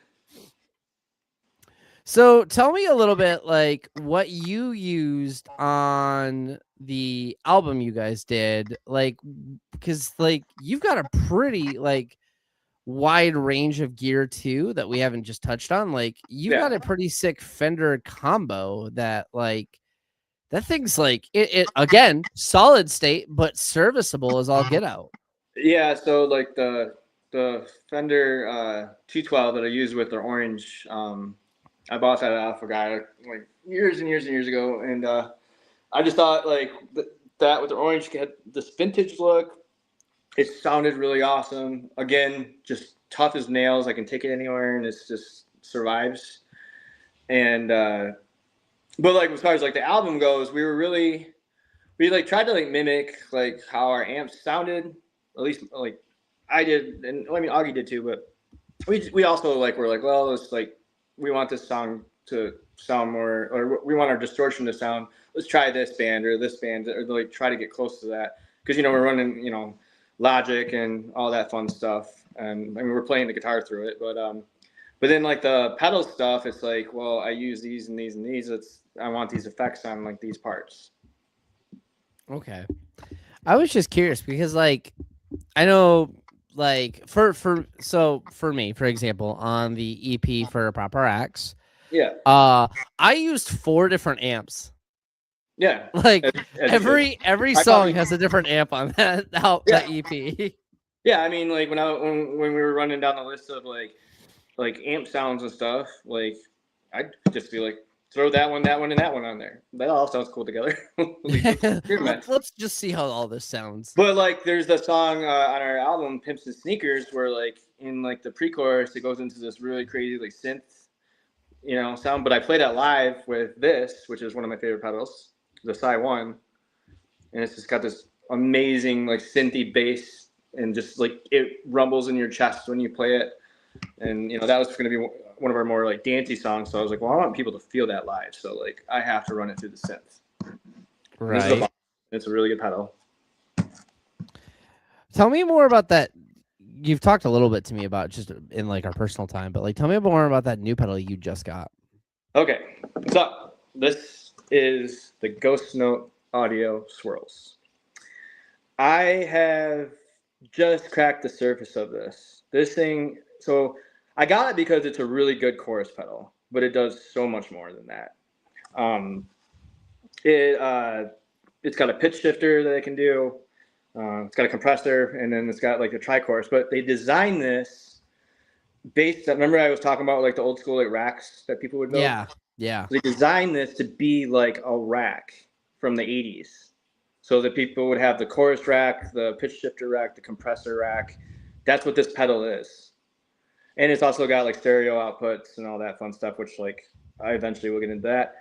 So tell me a little bit like what you used on the album you guys did, like because like you've got a pretty like wide range of gear too that we haven't just touched on. Like you got a pretty sick Fender combo that like that thing's like it again, solid state but serviceable as all get out. Yeah, so like the Fender 212 that I used with the orange, I bought that off a guy like years and years and years ago, and I just thought like that with the orange had this vintage look. It sounded really awesome. Again, just tough as nails. I can take it anywhere, and it's just survives. And but like as far as like the album goes, we like tried to like mimic like how our amps sounded. At least like I did, and I mean Augie did too. But we also like were like, well, it's like we want this song to sound more, or we want our distortion to sound. Let's try this band or like try to get close to that because we're running Logic and all that fun stuff, and I mean we're playing the guitar through it, but then like the pedal stuff, it's like, well, I use these and these and these. I want these effects on like these parts. Okay, I was just curious because like I know like for me, for example, on the EP for Proper Acts, I used 4 different amps. Yeah, like every song has a different amp on that EP. Yeah, I mean, like when we were running down the list of like amp sounds and stuff, like I'd just be like, throw that one, and that one on there. That all sounds cool together. Let's just see how all this sounds. But like, there's the song on our album "Pimps and Sneakers" where like in like the pre-chorus it goes into this really crazy like synth, sound. But I played it live with this, which is one of my favorite pedals, the Psy 1, and it's just got this amazing like synthy bass, and just like it rumbles in your chest when you play it. And that was going to be one of our more like dancey songs, so I was like, well, I want people to feel that live, so like I have to run it through the synth. Right. It's a really good pedal. Tell me more about that. You've talked a little bit to me about just in like our personal time, but like tell me more about that new pedal you just got. Okay, so this is the Ghost Note Audio Swirls. I have just cracked the surface of this thing. So I got it because it's a really good chorus pedal, but it does so much more than that. It's got a pitch shifter that it can do. It's got a compressor, and then it's got like a tri-chorus. But they designed this based on, remember I was talking about like the old school like racks that people would build? Yeah. So they designed this to be like a rack from the 80s. So that people would have the chorus rack, the pitch shifter rack, the compressor rack. That's what this pedal is. And it's also got like stereo outputs and all that fun stuff, which like I eventually will get into that.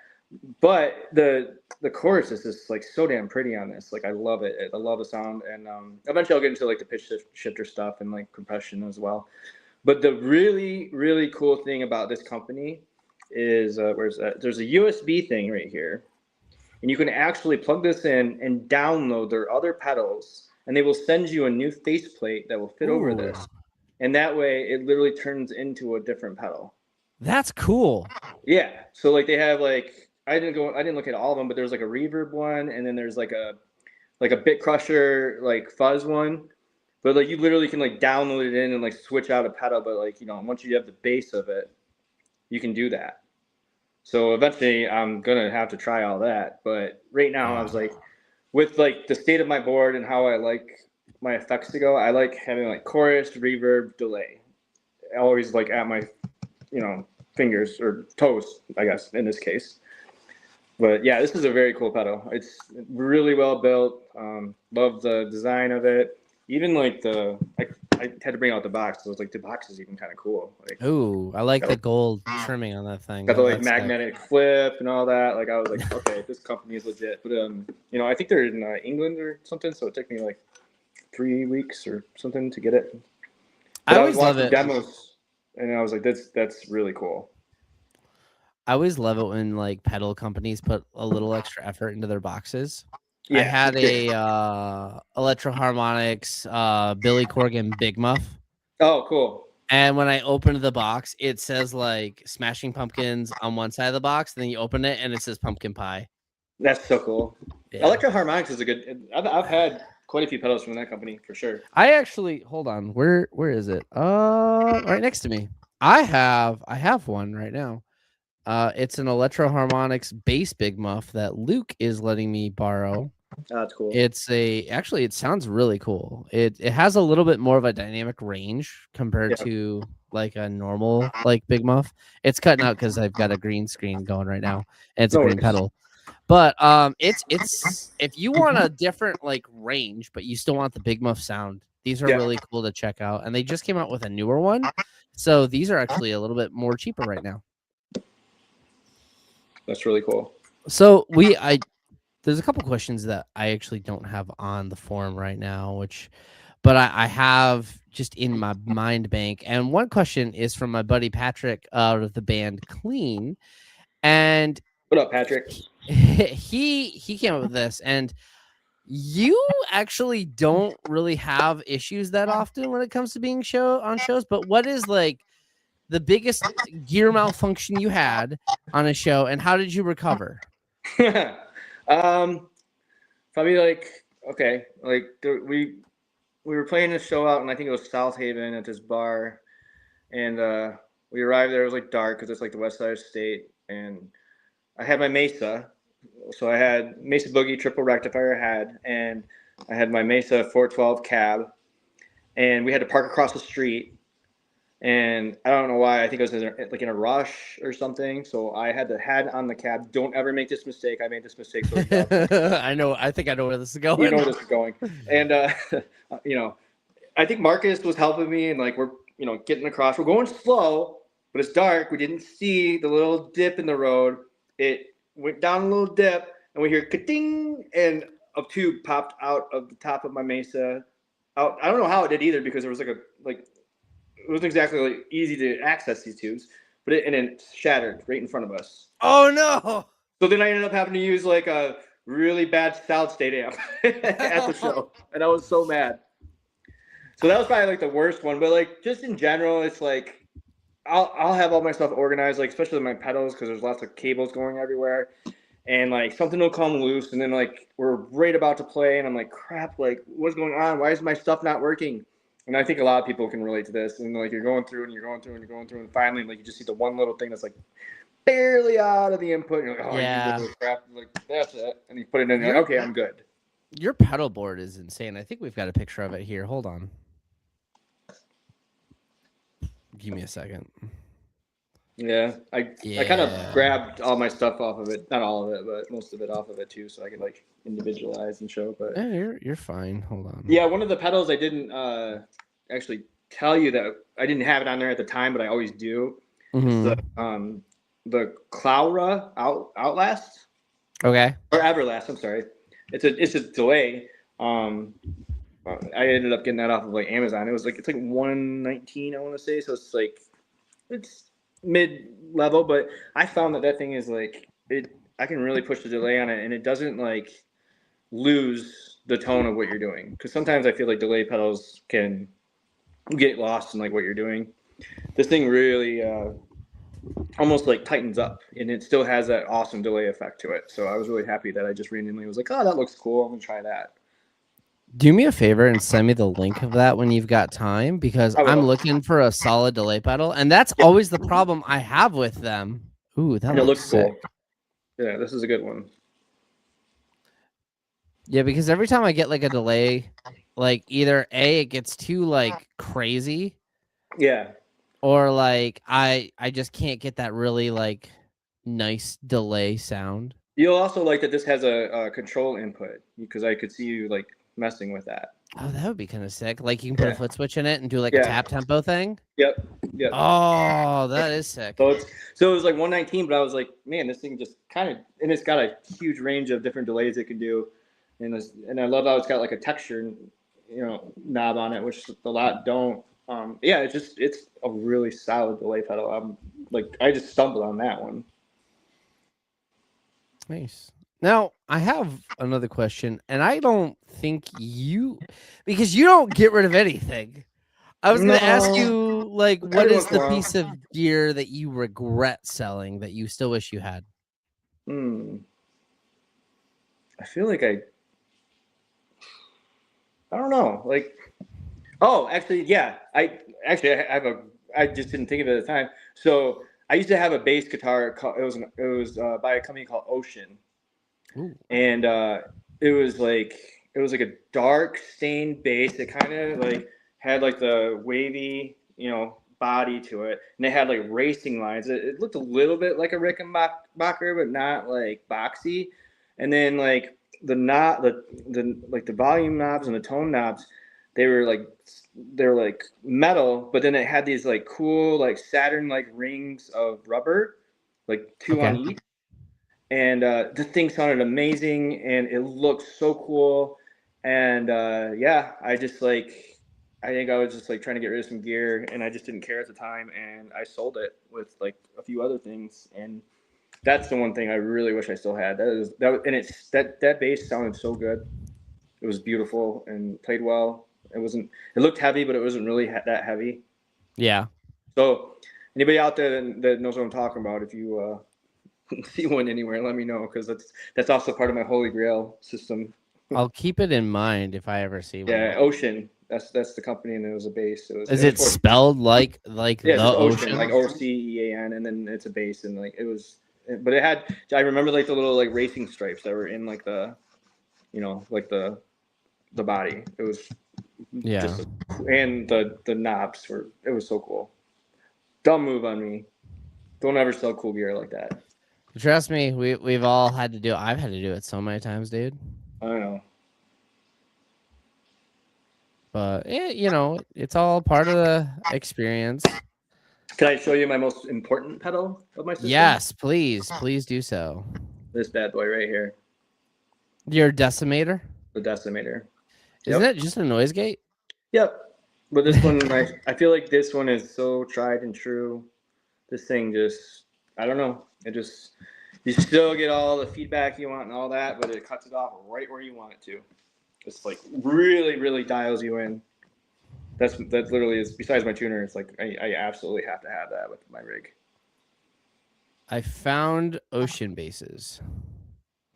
But the chorus is just like so damn pretty on this. Like I love it. I love the sound, and eventually I'll get into like the pitch shifter stuff and like compression as well. But the really really cool thing about this company is there's a USB thing right here, and you can actually plug this in and download their other pedals, and they will send you a new faceplate that will fit over this, and that way it literally turns into a different pedal. That's cool. Yeah. So like they have like I didn't look at all of them, but there's like a reverb one, and then there's like a bit crusher like fuzz one. But like you literally can like download it in and like switch out a pedal, but like once you have the base of it, you can do that. So eventually I'm gonna have to try all that. But right now I was like, with like the state of my board and how I like my effects to go, I like having like chorus, reverb, delay. Always like at my fingers or toes, I guess, in this case. But yeah, this is a very cool pedal. It's really well built. Love the design of it. Even like I had to bring out the box. So it's like the box is even kind of cool. Like Ooh, I like got, the gold trimming on that thing. got the like That's sick. magnetic flip and all that. Like I was like, okay, this company is legit. But I think they're in England or something. So it took me like 3 weeks or something to get it. I But I was always love watching it. demos and I was like, that's really cool. I always love it when like pedal companies put a little extra effort into their boxes. I Yeah, had it's great. a Electro Harmonics Billy Corgan Big Muff. Oh, cool. And when I opened the box, it says like Smashing Pumpkins on one side of the box, and then you open it and it says pumpkin pie. That's so cool. Yeah. Electro Harmonics is a good. I've had quite a few pedals from that company for sure. I actually hold on. Where is it? Right next to me. I have one right now. It's an Electro Harmonics bass Big Muff that Luke is letting me borrow. Oh, that's cool. Actually it sounds really cool. It has a little bit more of a dynamic range compared to like a normal like Big Muff. It's cutting out because I've got a green screen going right now and it's a green pedal. But it's if you want a different like range, but you still want the Big Muff sound, these are really cool to check out. And they just came out with a newer one. So these are actually a little bit more cheaper right now. That's really cool. So there's a couple questions that I actually don't have on the forum right now, but I have just in my mind bank. And one question is from my buddy Patrick out of the band Clean. And what up, Patrick? He came up with this, and you actually don't really have issues that often when it comes to being on shows. But what is like the biggest gear malfunction you had on a show, and how did you recover? Probably like we were playing this show out, and I think it was South Haven at this bar, and we arrived there. It was like dark because it's like the west side of the state, and I had my Mesa, so I had Mesa Boogie triple rectifier and I had my Mesa 412 cab, and we had to park across the street. And I don't know why. I think it was in a rush or something. So I had the hat on the cab. Don't ever make this mistake. I made this mistake. So I know. I think I know where this is going. You know where this is going. And I think Marcus was helping me, and like we're getting across. We're going slow, but it's dark. We didn't see the little dip in the road. It went down a little dip, and we hear ka-ding, and a tube popped out of the top of my Mesa. Out. I don't know how it did either because there was it wasn't exactly like easy to access these tubes, but it shattered right in front of us. Oh no! So then I ended up having to use like a really bad solid state amp at the show, and I was so mad. So that was probably like the worst one, but like just in general, it's like I'll have all my stuff organized, like especially my pedals because there's lots of cables going everywhere, and like something will come loose, and then like we're right about to play, and I'm like, crap, like what's going on? Why is my stuff not working? And I think a lot of people can relate to this. And like you're going through, and finally like you just see the one little thing that's like barely out of the input. And you're like, oh, yeah, you little crap. Like that's it. And you put it in there. Okay, I'm good. Your pedal board is insane. I think we've got a picture of it here. Hold on. Give me a second. Yeah, I kind of grabbed all my stuff off of it. Not all of it, but most of it off of it too, so I could like individualize and show. But yeah, you're fine. Hold on. Yeah, one of the pedals I didn't actually tell you that I didn't have it on there at the time, but I always do. Mm-hmm. The Claura Outlast. Okay. Or Everlast. I'm sorry. It's a delay. I ended up getting that off of like Amazon. It's like $119, I want to say. So it's mid-level, but I found that thing is like I can really push the delay on it, and it doesn't like lose the tone of what you're doing. Because sometimes I feel like delay pedals can get lost in like what you're doing. This thing really almost like tightens up, and it still has that awesome delay effect to it. So I was really happy that I just randomly was like, oh, that looks cool. I'm gonna try that. Do me a favor and send me the link of that when you've got time, because I'm looking for a solid delay pedal, and that's always the problem I have with them. Ooh, that looks cool. Yeah, this is a good one. Yeah, because every time I get like a delay, like either A, it gets too like crazy. Yeah. Or like I just can't get that really like nice delay sound. You'll also like that this has a control input because I could see you like messing with that. Oh, that would be kind of sick. Like you can put a Yeah. foot switch in it and do like a Yeah. tap tempo thing. Yep. Yep. Oh, that is sick. So it was like 119, but I was like, man, this thing just kind of, and it's got a huge range of different delays it can do, and I love how it's got like a texture, knob on it, which a lot don't. Yeah, it's a really solid delay pedal. I'm like, I just stumbled on that one. Nice. Now, I have another question, and I don't think because you don't get rid of anything. I was going to ask you, like, what is the piece of gear that you regret selling that you still wish you had? I feel like I don't know. Like, oh, actually, yeah. I just didn't think of it at the time. So I used to have a bass guitar. It was by a company called Ocean. Ooh. And it was like a dark stained bass. It kind of like had like the wavy, body to it, and it had like racing lines. It looked a little bit like a Rickenbacker, but not like boxy. And then like the volume knobs and the tone knobs, they were like metal, but then it had these like cool like Saturn like rings of rubber, like two on each. And the thing sounded amazing, and it looked so cool. And yeah, I think I was just like trying to get rid of some gear, and I just didn't care at the time, and I sold it with like a few other things. And that's the one thing I really wish I still had. That bass sounded so good. It was beautiful and played well. It looked heavy, but it wasn't really that heavy. Yeah. So anybody out there that knows what I'm talking about, if you see one anywhere, let me know, because that's also part of my holy grail system. I'll keep it in mind if I ever see one. Yeah, Ocean. That's the company, and it was a bass. Is it spelled like yeah, the Ocean, like OCEAN, and then it's a bass, and like it was, but it had. I remember like the little like racing stripes that were in like the, like the body. It was and the knobs were. It was so cool. Dumb move on me. Don't ever sell cool gear like that. Trust me, we've all had to do it. I've had to do it so many times, dude. I know. But it's all part of the experience. Can I show you my most important pedal of my system? Yes, please do so. This bad boy right here. Your decimator? The decimator. Isn't it just a noise gate? Yep. But this one, I feel like this one is so tried and true. This thing just, I don't know. You still get all the feedback you want and all that, but it cuts it off right where you want it to. It's like really, really dials you in. That literally is, besides my tuner, it's like I absolutely have to have that with my rig. I found Ocean basses.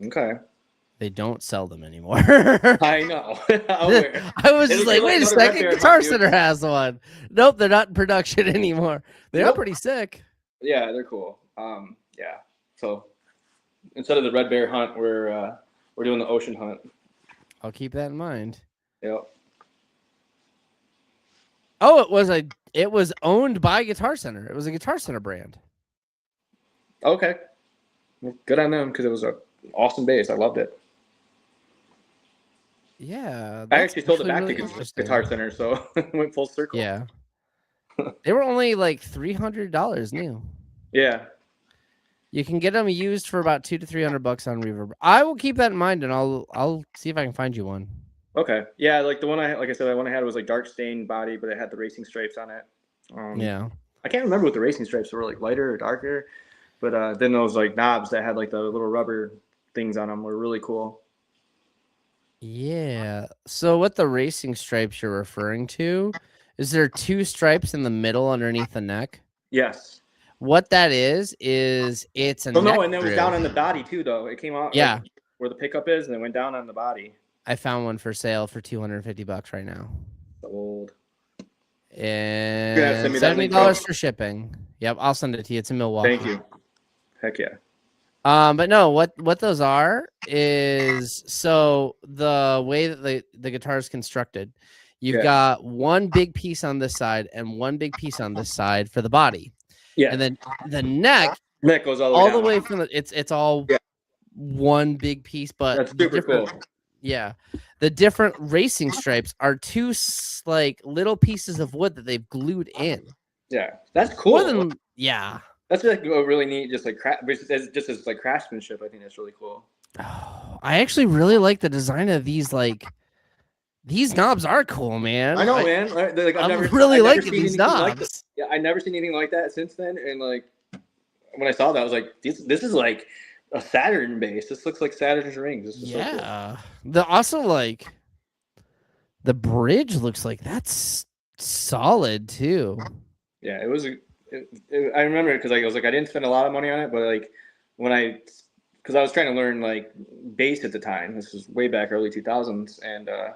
Okay. They don't sell them anymore. I know. I was just like, wait a second, Guitar Center has one. Nope, they're not in production anymore. They are pretty sick. Yeah, they're cool. Yeah. So instead of the Red Bear hunt, we're doing the Ocean hunt. I'll keep that in mind. Yep. Oh, it was owned by Guitar Center. It was a Guitar Center brand. Okay. Well, good on them, because it was an awesome bass. I loved it. Yeah. I actually sold it back to Guitar Center, so it went full circle. Yeah. They were only like $300 new. Yeah. You can get them used for about $200 to $300 on Reverb. I will keep that in mind, and I'll see if I can find you one. Okay. Yeah, like the one the one I had was like dark stained body, but it had the racing stripes on it. Yeah. I can't remember what the racing stripes were, like lighter or darker, but then those like knobs that had like the little rubber things on them were really cool. Yeah. So what the racing stripes you're referring to, is there 2 stripes in the middle underneath the neck? Yes. What that is it's a no, and it was down on the body too, though. It came out like where the pickup is, and it went down on the body. I found one for sale for $250 right now. Sold. And $70 for shipping. Yep, I'll send it to you. It's in Milwaukee. Thank you. Heck yeah. But no, what those are is, so the way that the guitar is constructed, you've got one big piece on this side and one big piece on this side for the body. Yeah. And then the neck goes all the way from it's all one big piece, but That's the super different, cool. yeah, the different racing stripes are two like little pieces of wood that they've glued in. Yeah, that's More cool. than, yeah. That's like a really neat, just like just as like craftsmanship. I think that's really cool. Oh, I actually really like the design of these. Like these knobs are cool, I man. know, man. Like I'm really I've never liking seen these anything like that. knobs. Yeah, I never seen anything like that since then. And like when I saw that, I was like, this is like a Saturn base. This looks like Saturn's rings. This is so cool. Yeah. The also like the bridge looks like that's solid too. Yeah, it was. I remember because like, I was like, I didn't spend a lot of money on it, but like when because I was trying to learn like bass at the time. This was way back early 2000s, and I'm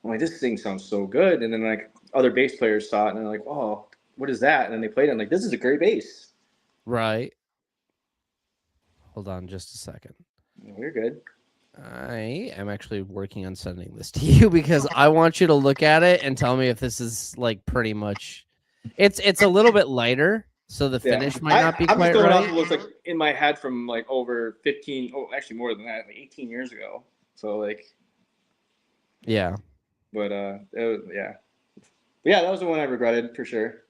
like, this thing sounds so good. And then like other bass players saw it, and they're like, oh, what is that? And then they played it, and like, this is a great bass. Right. Hold on just a second. You're good. I am actually working on sending this to you because I want you to look at it and tell me if this is like pretty much it's a little bit lighter, so the Yeah, finish might not be I'm just quite going off right. of what's like in my head from like over 15. Oh, actually more than that, like 18 years ago. So like, Yeah. but yeah. But yeah, that was the one I regretted for sure.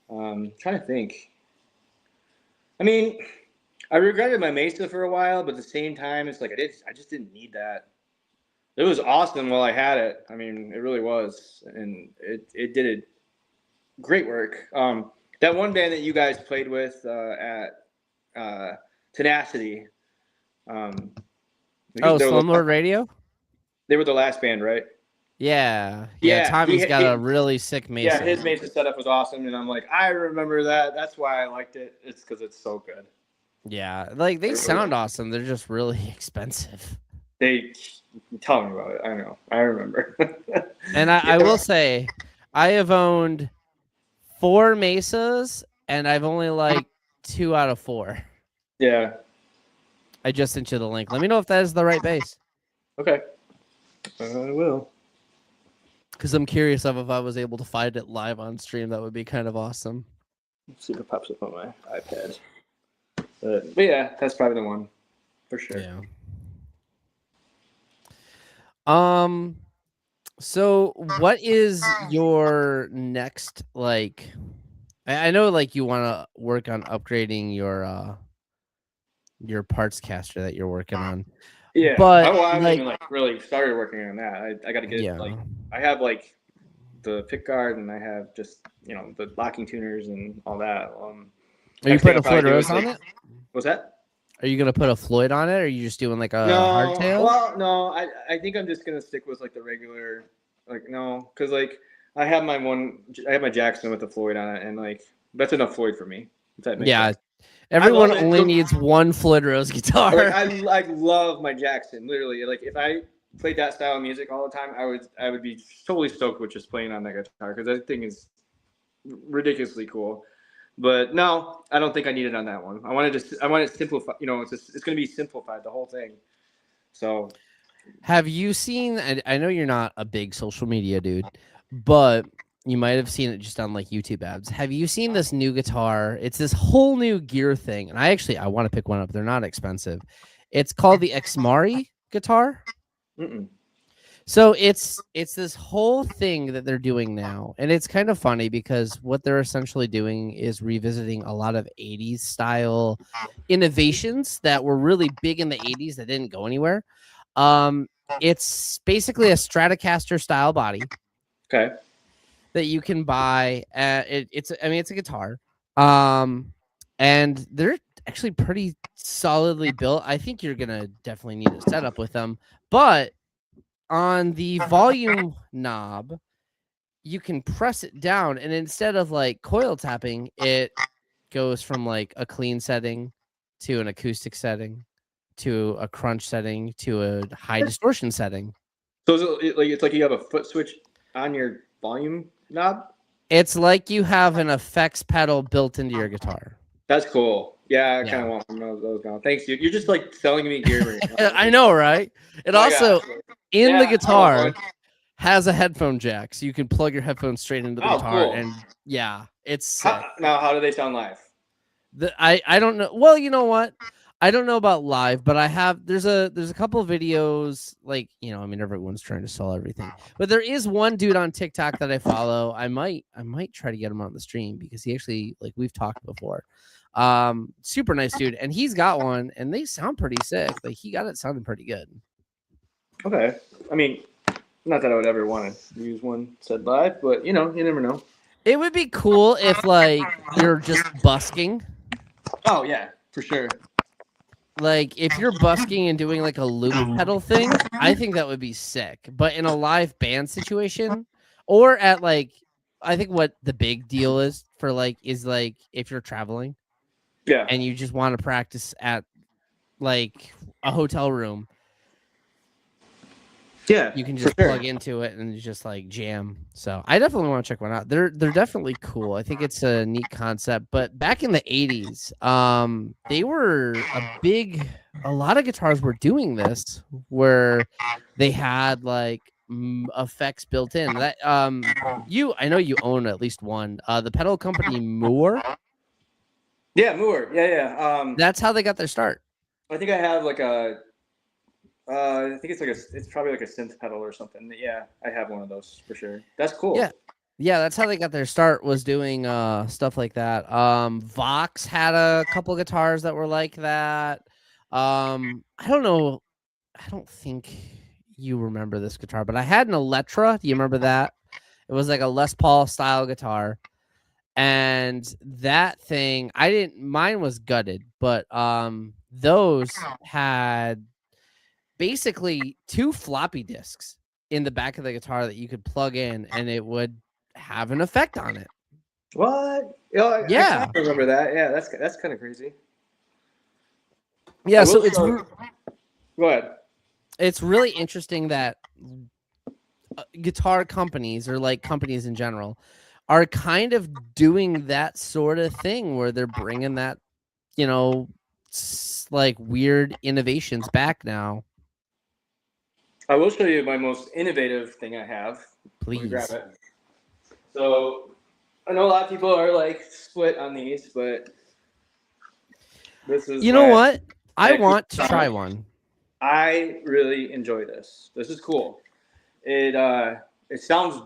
Trying to think. I mean, I regretted my Mesa for a while, but at the same time, it's like I just didn't need that. It was awesome while I had it. I mean, it really was, and it did it great work. That one band that you guys played with at Tenacity. Um, Oh, they were Slumlord Radio? the last band, right? Yeah. Yeah, Yeah, Tommy's got a really sick yeah, Mesa. his Mesa setup was awesome, and I'm like, I remember that. That's why I liked it. It's because it's so good. Yeah. Like they sound awesome. They're just really expensive. They tell me about it. I know. I remember. And I will say I have owned 4 Mesas and I've only liked 2 out of 4. Yeah. I just sent you the link. Let me know if that is the right base. Okay. I will. Because I'm curious of if I was able to find it live on stream. That would be kind of awesome. Let's see if it pops up on my iPad. But yeah, that's probably the one for sure. Yeah. So what is your next like? I know like you want to work on upgrading your parts caster that you're working on. Yeah, but I haven't like, even like really started working on that. I got to get like I have like the pick guard and I have just the locking tuners and all that. Are you putting a Floyd Rose on it? What's that? Are you gonna put a Floyd on it, or are you just doing like a No, hardtail? well, no. I think I'm just gonna stick with like the regular, like no, because like I have my Jackson with the Floyd on it, and like that's enough Floyd for me. If that makes sense. Everyone only needs one Floyd Rose guitar. Like, I love my Jackson. Literally, like if I played that style of music all the time, I would be totally stoked with just playing on that guitar because that thing is ridiculously cool. But no, I don't think I need it on that one. I want it simplified. It's going to be simplified, the whole thing. So, have you seen? I know you're not a big social media dude, but you might have seen it just on like YouTube ads. Have you seen this new guitar? It's this whole new gear thing, and I want to pick one up. They're not expensive. It's called the Xmari guitar. mm-mm. So it's this whole thing that they're doing now, and it's kind of funny because what they're essentially doing is revisiting a lot of 80s style innovations that were really big in the 80s that didn't go anywhere. It's basically a Stratocaster style body. Okay. That you can buy. It's a guitar. And they're actually pretty solidly built. I think you're gonna definitely need a setup with them, but on the volume knob, you can press it down, and instead of like coil tapping, it goes from like a clean setting to an acoustic setting to a crunch setting to a high distortion setting. So it's like you have a foot switch on your volume knob? It's like you have an effects pedal built into your guitar. That's cool. Yeah, I kind of want one of those now. Thanks, dude. You're just like selling me gear right now. I know, right? It also in the guitar has a headphone jack, so you can plug your headphones straight into the guitar. Cool. And it's sick. Now how do they sound live? I don't know. Well, you know what? I don't know about live, but I have there's a couple of videos like, I mean everyone's trying to sell everything. But there is one dude on TikTok that I follow. I might try to get him on the stream because he actually like we've talked before. Super nice dude, and he's got one and they sound pretty sick. Like he got it sounding pretty good. Okay. I mean, not that I would ever want to use one said live, but you never know. It would be cool if like you're just busking. Oh yeah, for sure. Like if you're busking and doing like a loop pedal thing, I think that would be sick. But in a live band situation, or at like, I think what the big deal is for like is like if you're traveling, Yeah, and you just want to practice at like a hotel room, yeah, you can just plug into it and just like jam. So I definitely want to check one out. They're definitely cool. I think it's a neat concept. But back in the 80s, they were a lot of guitars were doing this where they had like effects built in. That I know you own at least one. The pedal company Moore. Yeah, Moore. Yeah. That's how they got their start. I think I have like a. I think it's probably like a synth pedal or something. Yeah, I have one of those for sure. That's cool. Yeah, that's how they got their start, was doing stuff like that. Vox had a couple guitars that were like that. I don't know. I don't think you remember this guitar, but I had an Electra. Do you remember that? It was like a Les Paul style guitar. And that thing, mine was gutted, but those had basically 2 floppy disks in the back of the guitar that you could plug in and it would have an effect on it. What? I kind of remember that. Yeah, that's kind of crazy. Yeah, so go ahead. It's really interesting that guitar companies or like companies in general are kind of doing that sort of thing where they're bringing that, like weird innovations back now. I will show you my most innovative thing I have. Please. Grab it. So I know a lot of people are like split on these, but this is. You know what? I want to try one. I really enjoy this. This is cool. It sounds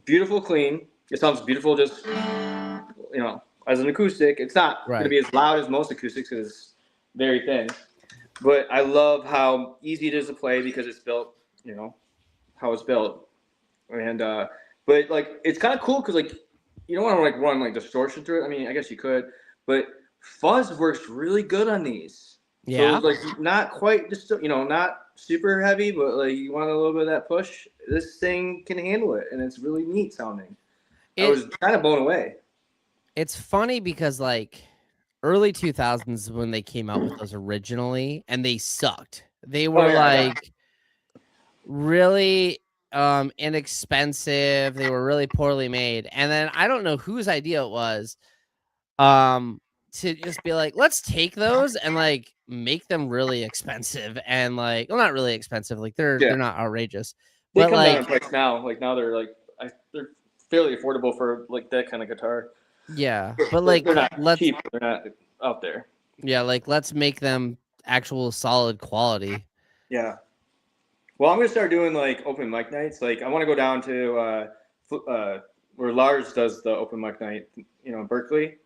beautiful, clean. It sounds beautiful, just as an acoustic. It's not going to be as loud as most acoustics because it's very thin. But I love how easy it is to play because it's built, how it's built. And but like it's kind of cool because like you don't want to like run like distortion through it. I mean, I guess you could, but fuzz works really good on these. Yeah. So it's like not quite just not super heavy, but like you want a little bit of that push. This thing can handle it, and it's really neat sounding. I was kind of blown away. It's funny because like early 2000s when they came out with those originally, and they sucked. They were really inexpensive. They were really poorly made. And then I don't know whose idea it was to just be like, let's take those and like make them really expensive and like, well, not really expensive. Like they're not outrageous. They but come like down in price now. Like now they're they're fairly affordable for like that kind of guitar. Yeah, but like they're not cheap. They're not out there. Yeah, like let's make them actual solid quality. Yeah. Well, I'm gonna start doing like open mic nights. Like I want to go down to where Lars does the open mic night, in Berkeley.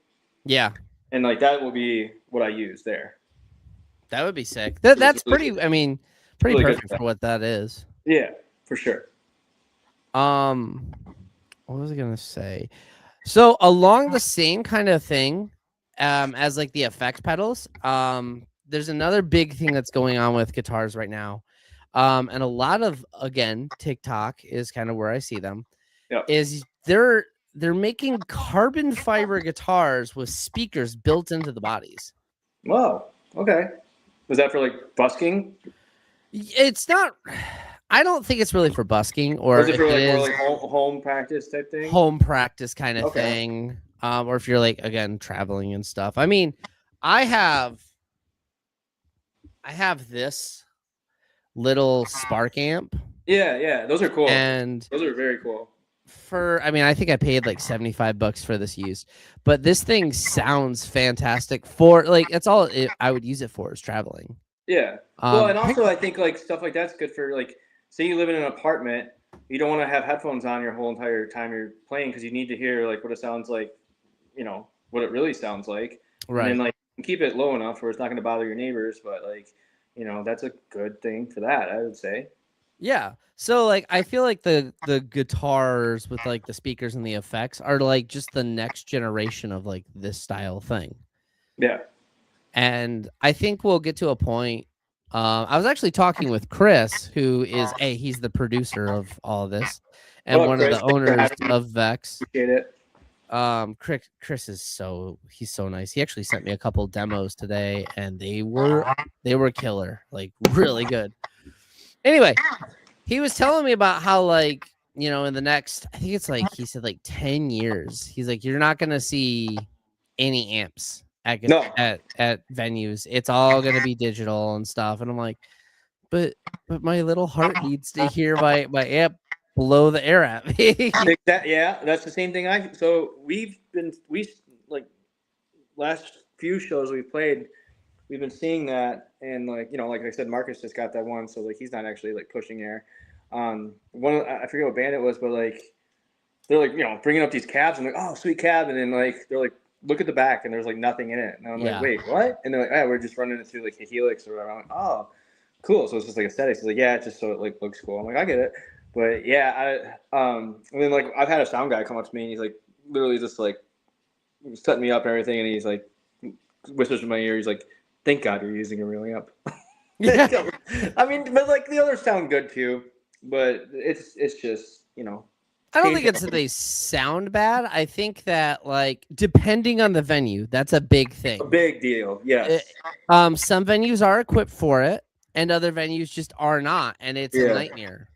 Yeah. And like that will be what I use there. That would be sick. That's pretty. I mean, pretty really perfect for what that is. Yeah, for sure. What was I gonna say? So along the same kind of thing, as like the effects pedals, there's another big thing that's going on with guitars right now, and a lot of TikTok is kind of where I see them. Yep. Is they're making carbon fiber guitars with speakers built into the bodies. Wow. Okay. Was that for like busking? It's not. I don't think it's really for busking, or is it for more like home practice type thing? Home practice kind of thing, or if you're like traveling and stuff. I mean, I have this little Spark amp. Yeah, those are cool. And those are very cool. I mean, I think I paid like $75 for this used, but this thing sounds fantastic for like that's all I would use it for is traveling. Yeah. Well, and Pick, also I think like stuff like that's good for like, say you live in an apartment, you don't want to have headphones on your whole entire time you're playing because you need to hear like what it sounds like, what it really sounds like, and then right. like keep it low enough where it's not going to bother your neighbors, but like, that's a good thing for that, I would say. Yeah. So like I feel like the guitars with like the speakers and the effects are like just the next generation of like this style thing. Yeah. And I think we'll get to a point. I was actually talking with Chris, who is he's the producer of all of this and Well, one of Chris, the thanks for owners having me. of Vex. Appreciate it. Chris is he's so nice. He actually sent me a couple demos today and they were killer, like really good. Anyway, he was telling me about how like, in the next, I think it's like he said like 10 years, he's like, you're not gonna see any amps No. at venues. It's all gonna be digital and stuff. And I'm like, but my little heart needs to hear my amp blow the air at me. Yeah, that's the same thing. So we like last few shows we've played, we've been seeing that, and like like I said, Marcus just got that one, so like he's not actually like pushing air. I forget what band it was, but like they're like bringing up these cabs, and like, oh, sweet cab, and then like they're like, look at the back, and there's like nothing in it, and I'm like, Yeah. wait, what? And they're like, yeah, we're just running it through like a helix or whatever. I'm like, oh, cool. So it's just like aesthetics. He's like, yeah, it's just so it like looks cool. I'm like, I get it. But yeah, and then like I've had a sound guy come up to me and he's like literally just like setting me up and everything, and he's like whispers in my ear. He's like, "Thank God you're using a real amp." Yeah. I mean, but like the others sound good too. But it's just I don't change think it's that they sound bad. I think that like depending on the venue, that's a big a thing. big deal. Yes. Some venues are equipped for it, and other venues just are not, and it's a Yeah. nightmare.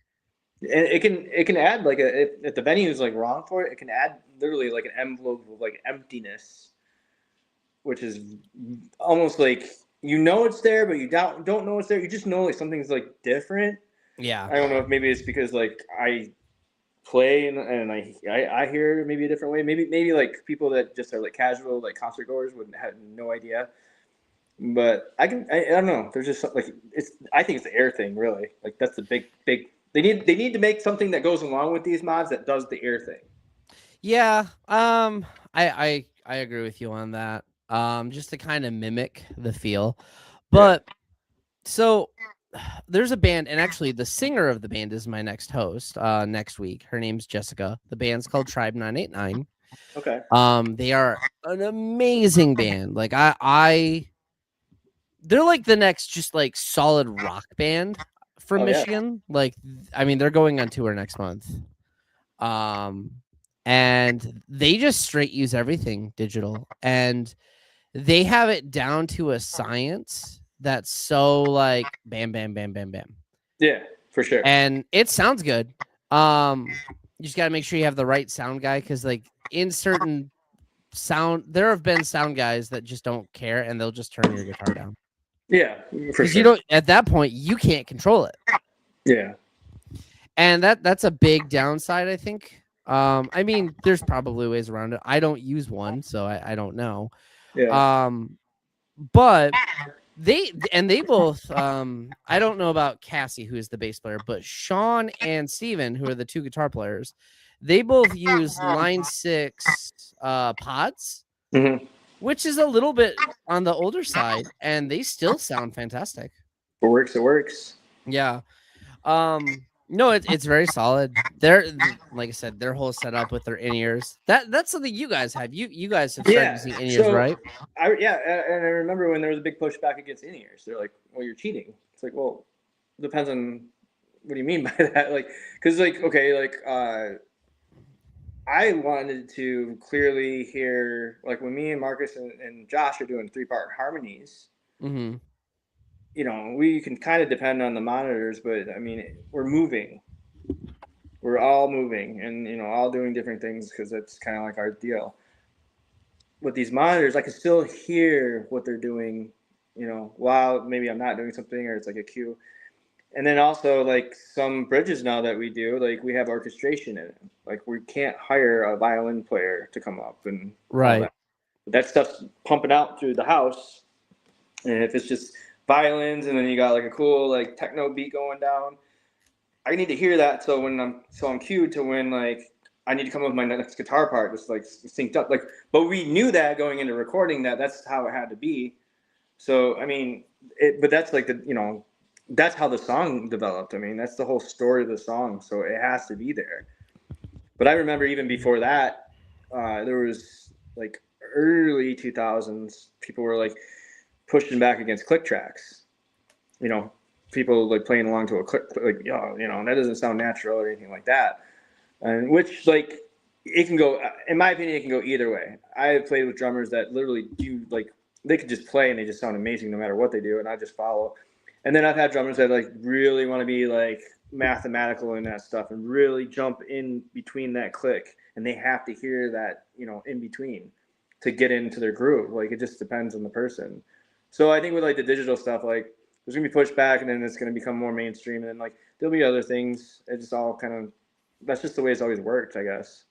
And it can add like if the venue is like wrong for it, it can add literally like an envelope of like emptiness, which is almost like it's there, but you don't know it's there. You just know like something's like different. Yeah. I don't know if maybe it's because like I play and I hear maybe a different way. Maybe like people that just are like casual like concert goers would have no idea. But I don't know. There's just like I think it's the air thing really. Like that's the big. They need to make something that goes along with these mods that does the air thing. Yeah. I agree with you on that. Just to kind of mimic the feel. Yeah. But so there's a band, and actually the singer of the band is my next host next week. Her name's Jessica. The band's called Tribe 989. Okay. They are an amazing band. Like they're like the next just like solid rock band from Oh yeah. Michigan. Like I mean, they're going on tour next month. Um and they just straight use everything digital, and they have it down to a science that's so like bam bam bam bam bam. Yeah, for sure. And it sounds good. You just got to make sure you have the right sound guy, cuz like in certain there have been sound guys that just don't care and they'll just turn your guitar down. Yeah, for Cuz you sure. don't at that point you can't control it. Yeah. And that's a big downside, I think. I mean, there's probably ways around it. I don't use one, so I don't know. Yeah. But they both I don't know about Cassie, who is the bass player, but Sean and Steven, who are the two guitar players, they both use line 6 pods, Mm-hmm. which is a little bit on the older side, and they still sound fantastic. It works. It works. Yeah. No, it's very solid. They're like I said, their whole setup with their in-ears. That's something you guys have. You guys have started Yeah. using in-ears, So right? and I remember when there was a big pushback against in-ears. They're like, "Well, you're cheating." It's like, well, depends on what do you mean by that? Like, because like, okay, like, I wanted to clearly hear like when me and Marcus and Josh are doing 3-part harmonies. Mm-hmm. We can kind of depend on the monitors, but I mean, we're moving. We're all moving and all doing different things because that's kind of like our deal. With these monitors, I can still hear what they're doing, while maybe I'm not doing something or it's like a cue. And then also like some bridges now that we do, like we have orchestration in it. Like we can't hire a violin player to come up and all Right. that. But that stuff's pumping out through the house. And if it's just violins and then you got like a cool like techno beat going down, I need to hear that so I'm cued to when like I need to come up with my next guitar part that's like synced up. Like, but we knew that going into recording that that's how it had to be. So I mean, but that's like that's how the song developed. I mean, that's the whole story of the song. So it has to be there. But I remember even before that, there was like early 2000s, people were like pushing back against click tracks. You know, people like playing along to a click, like, that doesn't sound natural or anything like that. And which, like, it can go, in my opinion, it can go either way. I have played with drummers that literally do, like, they could just play and they just sound amazing no matter what they do, and I just follow. And then I've had drummers that, like, really want to be, like, mathematical in that stuff and really jump in between that click, and they have to hear that, in between to get into their groove. Like, it just depends on the person. So I think with, like, the digital stuff, like, there's going to be pushback, and then it's going to become more mainstream, and then, like, there'll be other things. It just all kind of, that's just the way it's always worked, I guess.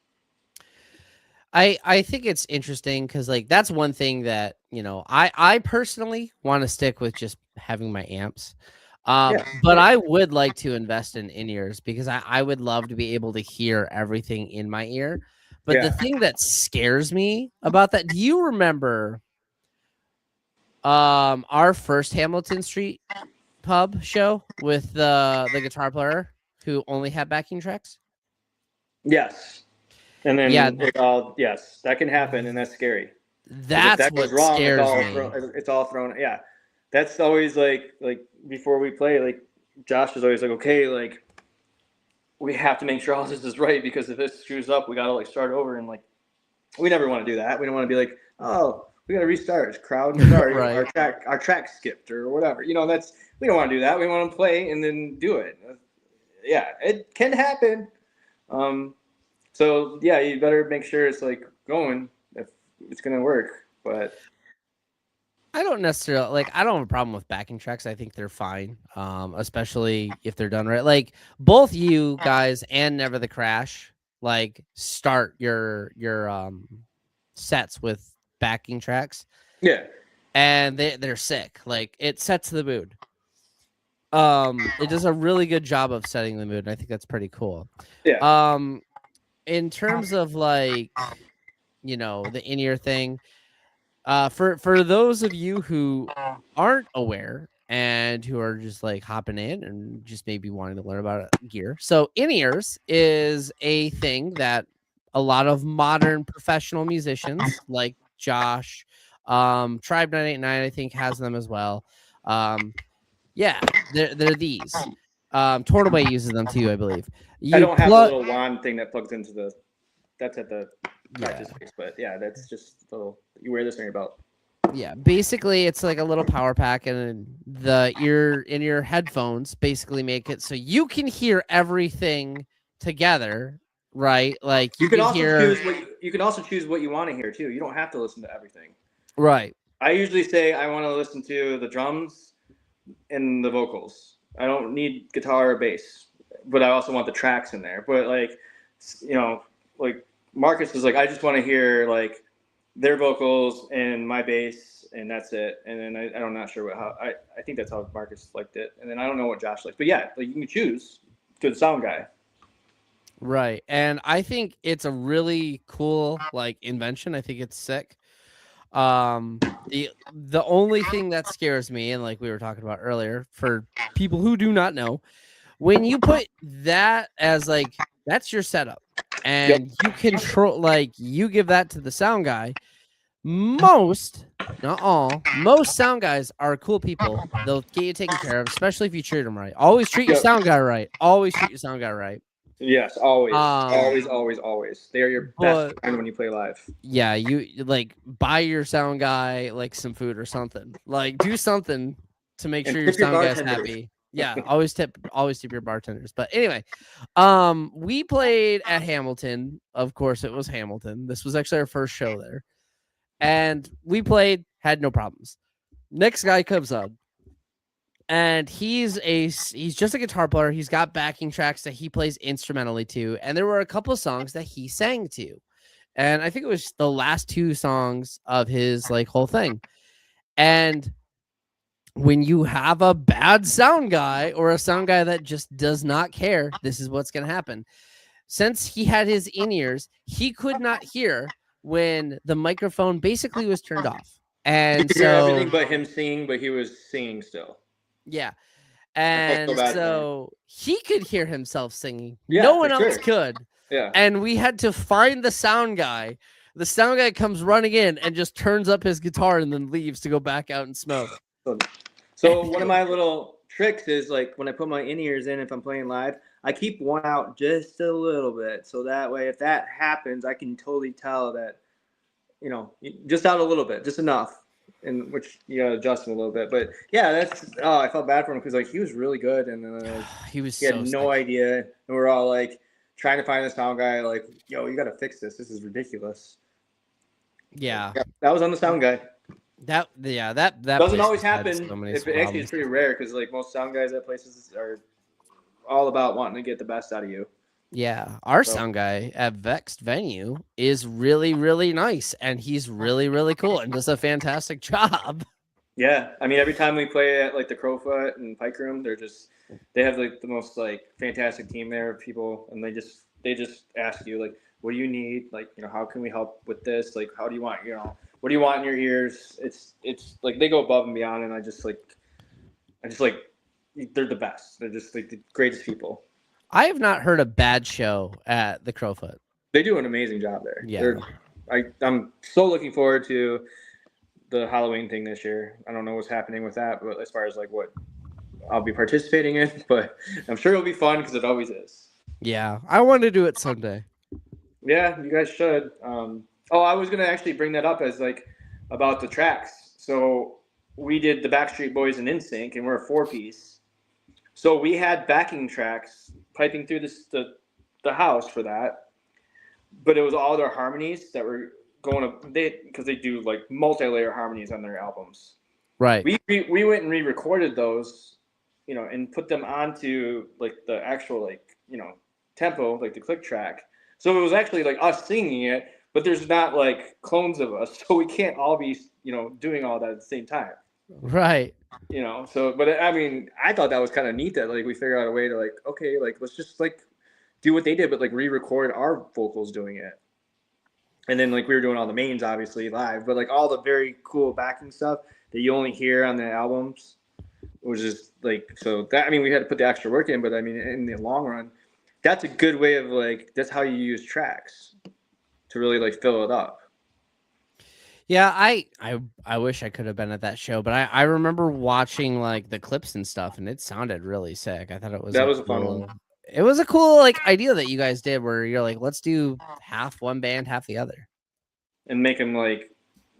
I think it's interesting because like that's one thing that I personally want to stick with just having my amps. Yeah. But I would like to invest in in-ears because I would love to be able to hear everything in my ear. But the Yeah. thing that scares me about that, do you remember our first Hamilton Street pub show with the guitar player who only had backing tracks? Yes. And Yeah, then yes, that can happen, and that's scary. Because if that's that goes what wrong, scares me. it's all thrown. Yeah, that's always like before we play, like Josh is always like, okay, like we have to make sure all this is right because if this screws up, we gotta like start over, and like we never want to do that. We don't want to be like, oh, we gotta restart. Crowd, sorry, Right. our track skipped or whatever. That's we don't want to do that. We want to play and then do it. Yeah, it can happen. Um, So yeah, you better make sure it's like going if it's gonna work. But I don't necessarily like I don't have a problem with backing tracks. I think they're fine. Especially if they're done right. Like both you guys and Never the Crash like start your sets with backing tracks yeah, and they're sick. Like it sets the mood. It does a really good job of setting the mood, and I think that's pretty cool. yeah, Um in terms of like, the in-ear thing, for those of you who aren't aware and who are just like hopping in and just maybe wanting to learn about gear. So in-ears is a thing that a lot of modern professional musicians like Josh, Tribe 989, I think has them as well. Yeah, they're these. Tornaway uses them too, I believe. I You don't have the plug, little wand thing that plugs into the. That's at the yeah. practice space, but yeah, that's just little. You wear this on your belt. Yeah, basically it's like a little power pack, and the ear in your headphones basically make it so you can hear everything together, right? Like You you can can also hear, choose what you want to hear too. You don't have to listen to everything. right. I usually say I want to listen to the drums and the vocals. I don't need guitar or bass, but I also want the tracks in there. But like, you know, like Marcus was like, I just want to hear like their vocals and my bass, and that's it. And then I'm not sure how I think that's how Marcus liked it. And then I don't know what Josh liked, but yeah, like you can choose to the sound guy. Right. And I think it's a really cool like invention. I think it's sick. The only thing that scares me, and like we were talking about earlier, for people who do not know, when you put that as like that's your setup Yep. and you control, like you give that to the sound guy, most, not all, most sound guys are cool people. They'll get you taken care of, especially if you treat them right. Always treat your Yep. sound guy right. Always treat your sound guy right. Yes, always, Um, always, always, always. They are your best but friend when you play live. yeah, you like buy your sound guy like some food or something. Like do something to make And sure your tip your sound guy's bartenders. happy. Yeah, always tip your bartenders. But anyway, we played at Hamilton. Of course, it was Hamilton. This was actually our first show there. And we played, had no problems. Next guy comes on. and he's just a guitar player. He's got backing tracks that he plays instrumentally to, and there were a couple of songs that he sang to, and I think it was the last two songs of his like whole thing. And when you have a bad sound guy or a sound guy that just does not care, this is what's going to happen. Since he had his in-ears, he could not hear when the microphone basically was turned off. You And could hear everything so, but him singing, but he was singing still. yeah. I felt so And bad for him. so he could hear himself singing. Yeah, No for one else sure. could. Yeah. And we had to find the sound guy. The sound guy comes running in and just turns up his guitar and then leaves to go back out and smoke. So one of my little tricks is like when I put my in-ears in, if I'm playing live, I keep one out just a little bit. So that way, if that happens, I can totally tell that, just out a little bit, just enough, in which you gotta adjust him a little bit. But yeah, I felt bad for him because like he was really good, and then He was he had so no sick. idea, and we're all like trying to find the sound guy, like, yo, you gotta fix this. This is ridiculous. Yeah. That was on the sound guy. That Doesn't place always has had happen. so many If it actually, it's problems. pretty rare because like most sound guys at places are all about wanting to get the best out of you. Yeah, our So sound guy at Vexed Venue is really, really nice, and he's really, really cool and does a fantastic job. yeah, I mean every time we play at like the Crowfoot and Pike Room, they have like the most like fantastic team there of people, and they just ask you like, what do you need? Like, how can we help with this? Like, how do you want, what do you want in your ears? It's like they go above and beyond, and I just like they're the best. They're just like the greatest people. I have not heard a bad show at the Crowfoot. They do an amazing job there. Yeah. I'm so looking forward to the Halloween thing this year. I don't know what's happening with that, but as far as like what I'll be participating in, but I'm sure it'll be fun because it always is. Yeah, I want to do it someday. Yeah, you guys should. I was gonna actually bring that up as like about the tracks. So we did the Backstreet Boys and NSYNC, and we're a four-piece. So we had backing tracks piping through the house for that, but it was all their harmonies that were going up because they do like multi-layer harmonies on their albums. Right. We went and re-recorded those, and put them onto like the actual like tempo, like the click track. So it was actually like us singing it, but there's not like clones of us, so we can't all be doing all that at the same time. Right. So but I mean I thought that was kind of neat that like we figured out a way to like, okay, like let's just like do what they did but like re-record our vocals doing it. And then like we were doing all the mains obviously live, but like all the very cool backing stuff that you only hear on the albums was just like, so that, I mean, we had to put the extra work in, but I mean in the long run that's a good way of like, that's how you use tracks to really like fill it up. Yeah, I wish I could have been at that show, but I remember watching like the clips and stuff, and it sounded really sick. I thought it was That was a fun one. It was a cool like idea that you guys did, where you're like, let's do half one band, half the other. And make them like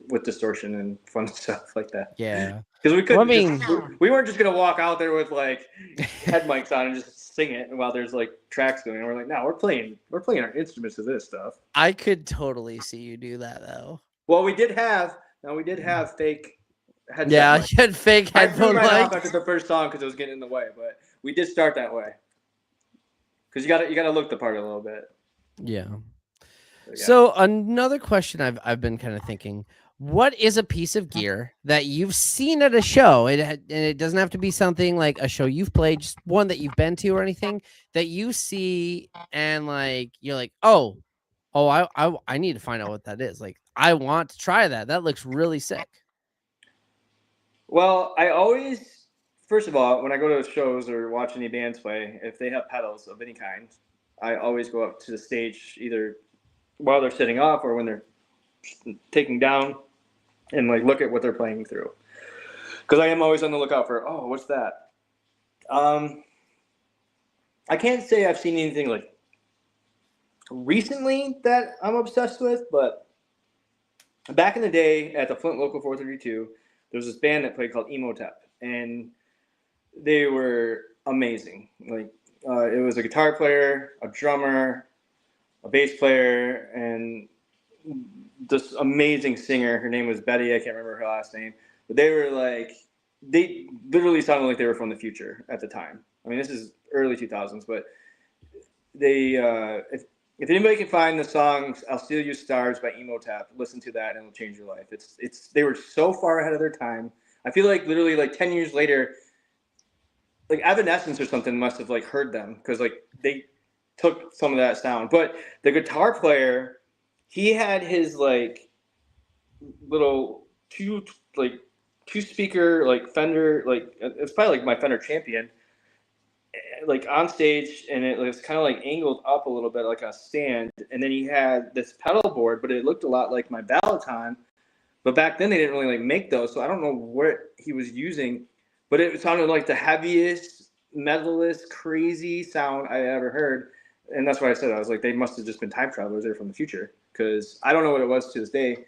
with distortion and fun stuff like that. Yeah, because we couldn't. Well, we weren't just gonna walk out there with like head mics on and just sing it while there's like tracks going. And we're like, no, we're playing our instruments to this stuff. I could totally see you do that though. Well, we did have fake headset. Yeah, mics. you had fake headphone I threw mine mics. off after the first song because it was getting in the way, but we did start that way. Because you gotta look the part a little bit. Yeah. Yeah. So another question I've been kind of thinking: what is a piece of gear that you've seen at a show? And it doesn't have to be something like a show you've played, just one that you've been to or anything that you see and like you're like, oh, I need to find out what that is. Like, I want to try that. That looks really sick. Well, I always, first of all, when I go to shows or watch any bands play, if they have pedals of any kind, I always go up to the stage either while they're sitting up or when they're taking down and like look at what they're playing through. Because I am always on the lookout for, oh, what's that? I can't say I've seen anything like recently that I'm obsessed with, but back in the day at the Flint Local 432, there was this band that played called Emotep, and they were amazing. Like it was a guitar player, a drummer, a bass player, and this amazing singer. Her name was Betty. I can't remember her last name, but they were like they literally sounded like they were from the future at the time. I mean, this is early 2000s, but they if anybody can find the song "I'll Steal You Stars" by Emotap, listen to that and it'll change your life. It's they were so far ahead of their time. I feel like literally like 10 years later, like Evanescence or something must have like heard them because like they took some of that sound. But the guitar player, he had his like little two speaker like Fender, like it's probably like my Fender Champion, like on stage, and it was kind of like angled up a little bit like a stand, and then he had this pedal board, but it looked a lot like my Balaton. But back then they didn't really like make those, so I don't know what he was using, but it sounded like the heaviest, metalist, crazy sound I ever heard. And that's why I said, I was like, they must have just been time travelers there from the future, because I don't know what it was to this day,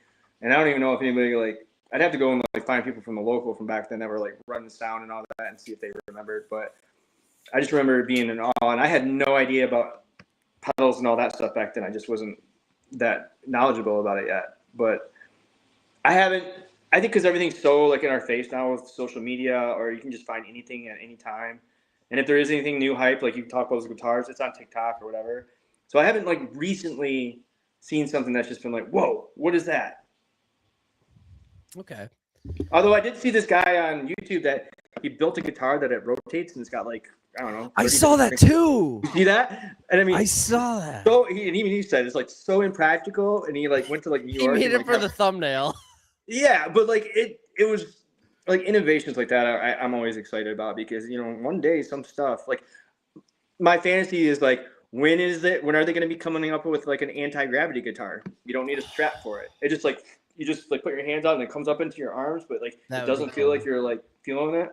and I don't even know if anybody like. I'd have to go and like find people from the local from back then that were like running sound and all that and see if they remembered. But I just remember being in awe, and I had no idea about pedals and all that stuff back then. I just wasn't that knowledgeable about it yet. But I haven't. I think because everything's so like in our face now with social media, or you can just find anything at any time. And if there is anything new hype, like you talk about those guitars, it's on TikTok or whatever. So I haven't like recently seen something that's just been like, whoa, what is that? Okay. Although I did see this guy on YouTube that he built a guitar that it rotates and it's got like, I don't know. I saw that too. You see that? And I mean, I saw that. So even he said it's like so impractical, and he like went to like New York. He made and, it for the thumbnail. Yeah, but like it was like innovations like that. I'm always excited about because one day some stuff like my fantasy is like when are they going to be coming up with like an anti-gravity guitar? You don't need a strap for it. It just like you just like put your hands on and it comes up into your arms, but like it doesn't feel like you're like feeling it.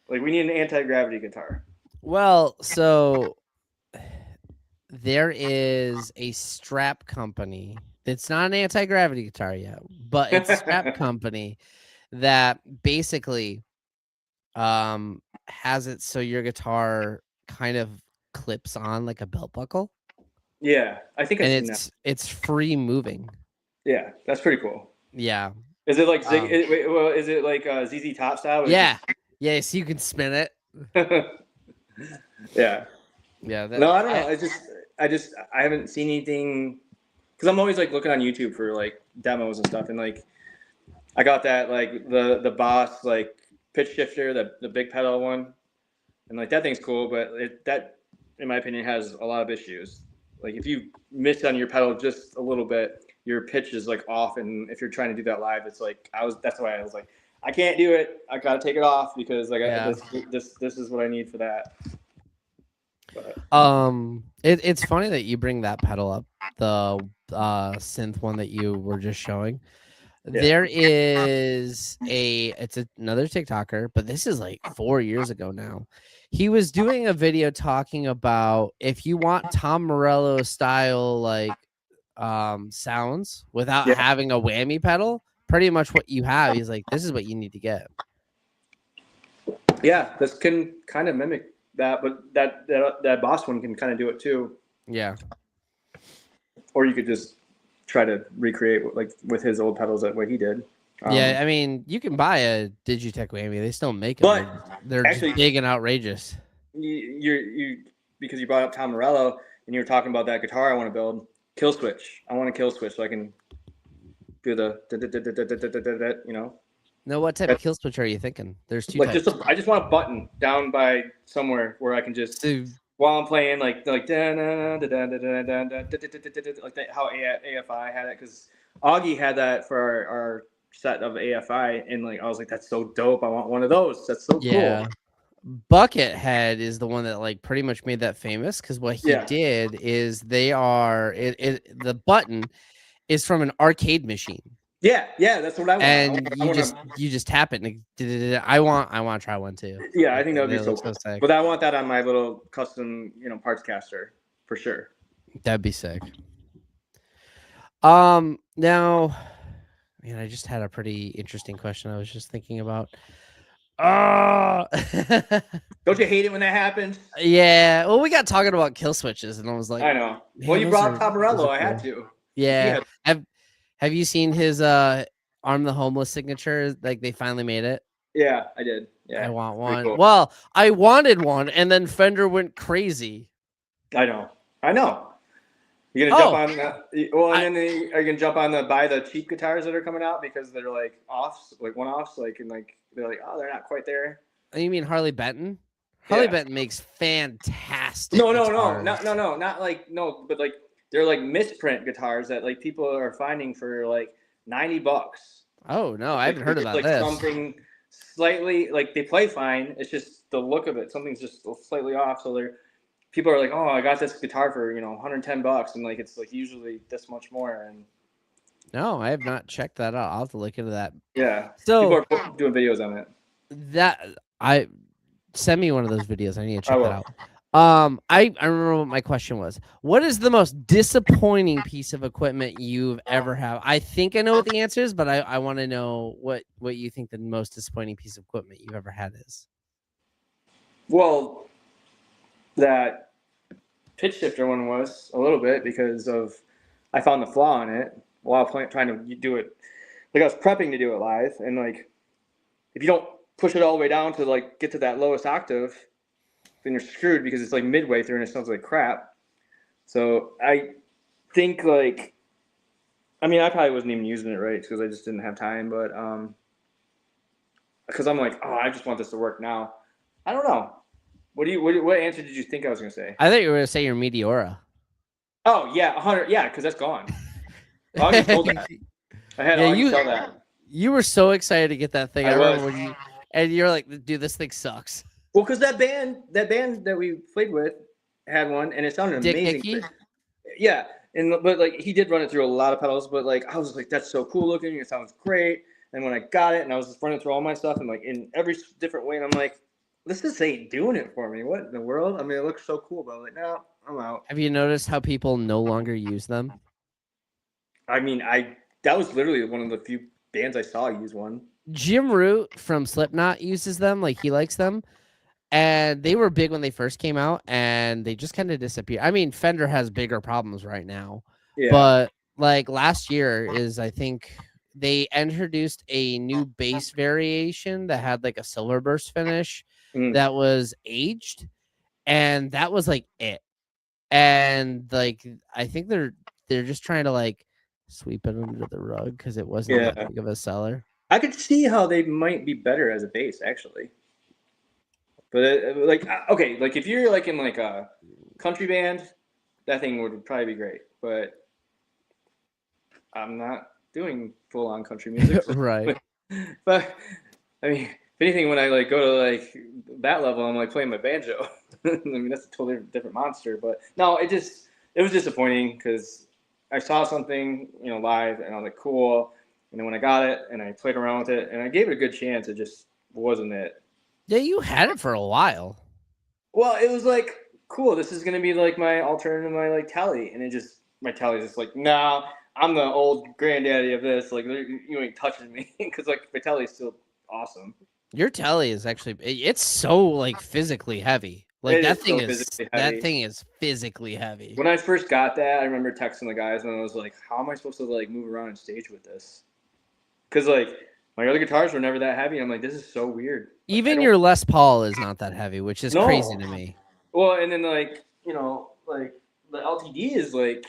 Like we need an anti-gravity guitar. Well, so there is a strap company. It's not an anti-gravity guitar yet, but it's a strap company that basically has it so your guitar kind of clips on like a belt buckle. Yeah, I think I've seen that. It's free moving. Yeah, that's pretty cool. Yeah. Is it like is it like ZZ Top style? Yeah. Yeah, so you can spin it. Yeah. Yeah. No, I don't know. I haven't seen anything because I'm always like looking on YouTube for like demos and stuff, and like I got that like the Boss like pitch shifter, the big pedal one, and like that thing's cool, but that in my opinion has a lot of issues. Like if you miss on your pedal just a little bit, your pitch is like off, and if you're trying to do that live, it's like that's why I was like, I can't do it. I gotta take it off because like this is what I need for that. But. It's funny that you bring that pedal up, the synth one that you were just showing. Yeah. There is it's another TikToker, but this is like 4 years ago now. He was doing a video talking about if you want Tom Morello style like sounds without having a whammy pedal, pretty much what you have. He's like, this is what you need to get. Yeah, this can kind of mimic that, but that Boss one can kind of do it too. Yeah. Or you could just try to recreate like with his old pedals that way he did. Yeah, I mean, you can buy a Digitech whammy. They still make them. But they're actually just big and outrageous. You because you brought up Tom Morello and you were talking about that guitar I want to build. Kill switch. I want a kill switch so I can do the No, what type of kill switch are you thinking? There's two types. I just want a button down by somewhere where I can just while I'm playing like like how AFI had it, because Augie had that for our set of AFI, and like I was like, that's so dope. I want one of those. That's so cool. Buckethead is the one that like pretty much made that famous, because what he did is the button is from an arcade machine. Yeah, that's what I want. And you just tap it and I want to try one too. Yeah, I think that would be so cool. Sick. But I want that on my little custom, parts caster for sure. That'd be sick. Now, man, I just had a pretty interesting question I was just thinking about. Don't you hate it when that happens? Yeah. Well, we got talking about kill switches, and I was like, I know. Well, you brought up Tom Morello. I had to. Yeah. Have you seen his Arm the Homeless signature? Like they finally made it. Yeah, I did. I Yeah, want pretty one. cool. Well, I wanted one, and then Fender went crazy. I know. I know. You're gonna jump Oh, on that. Well, and I then are you gonna jump on the buy the cheap guitars that are coming out because they're like offs, like one offs, like and like they're like, oh, they're not quite there. you mean Harley Benton? Harley Yeah. Benton makes fantastic No, no, no, guitars. not like no, but like they're like misprint guitars that like people are finding for like $90. Oh no, I Like haven't they're heard just about like this. something slightly like they play fine. It's just the look of it. Something's just slightly off. So they're people are like, oh, I got this guitar for $110, and like it's like usually this much more. And No, I have not checked that out. I'll have to look into that. yeah, people So are doing videos on it. that I send me one of those videos. I need to I check that will. out. I remember what my question was. What is the most disappointing piece of equipment you've ever had? I think I know what the answer is, but I want to know what you think the most disappointing piece of equipment you've ever had is. Well, that pitch shifter one was a little bit because of I found the flaw in it while trying to do it. Like I was prepping to do it live, and like if you don't push it all the way down to like get to that lowest octave, then you're screwed because it's like midway through and it sounds like crap. So I think like I mean I probably wasn't even using it right because I just didn't have time, but because I'm like, oh, I just want this to work now. I don't know. What answer did you think I was gonna say? I thought you were going to say your Meteora. Oh yeah, 100. Yeah, because that's gone. Augie sold that. I had Yeah, Augie sell that. you were so excited to get that thing. I remember was. when you're like, dude, this thing sucks. Well, because that band that we played with had one, and it sounded Dick amazing. Hickey. Yeah, but like he did run it through a lot of pedals, but like I was like, that's so cool looking. It sounds great. And when I got it, and I was just running through all my stuff, and like in every different way, and I'm like, this just ain't doing it for me. What in the world? I mean, it looks so cool, but I'm like, no, I'm out. Have you noticed how people no longer use them? I mean, that was literally one of the few bands I saw use one. Jim Root from Slipknot uses them, like he likes them. And they were big when they first came out, and they just kind of disappeared. I mean, Fender has bigger problems right now, Yeah. but like last year is, I think they introduced a new bass variation that had like a silver burst finish Mm. that was aged, and that was like it. And like I think they're just trying to like sweep it under the rug because it wasn't that Yeah. big of a seller. I could see how they might be better as a bass, actually. But like, okay, like if you're like in like a country band, that thing would probably be great. But I'm not doing full on country music. So, Right. but I mean, if anything, when I like go to like that level, I'm like playing my banjo. I mean, that's a totally different monster. But no, it was disappointing because I saw something live and I was like, cool. And then when I got it and I played around with it and I gave it a good chance, it just wasn't it. Yeah, you had it for a while. Well, it was like, cool. This is gonna be like my alternative, my like telly, and my telly's just like, nah, I'm the old granddaddy of this. Like, you ain't touching me because like my telly's still awesome. Your telly is actually it's so like physically heavy. Like It is so physically that heavy. thing is physically heavy. When I first got that, I remember texting the guys and I was like, how am I supposed to like move around on stage with this? Because like my other guitars were never that heavy. I'm like, this is so weird. Like, I Even don't your Les Paul is not that heavy, which is crazy know. to me. Well, and then like like the LTD is like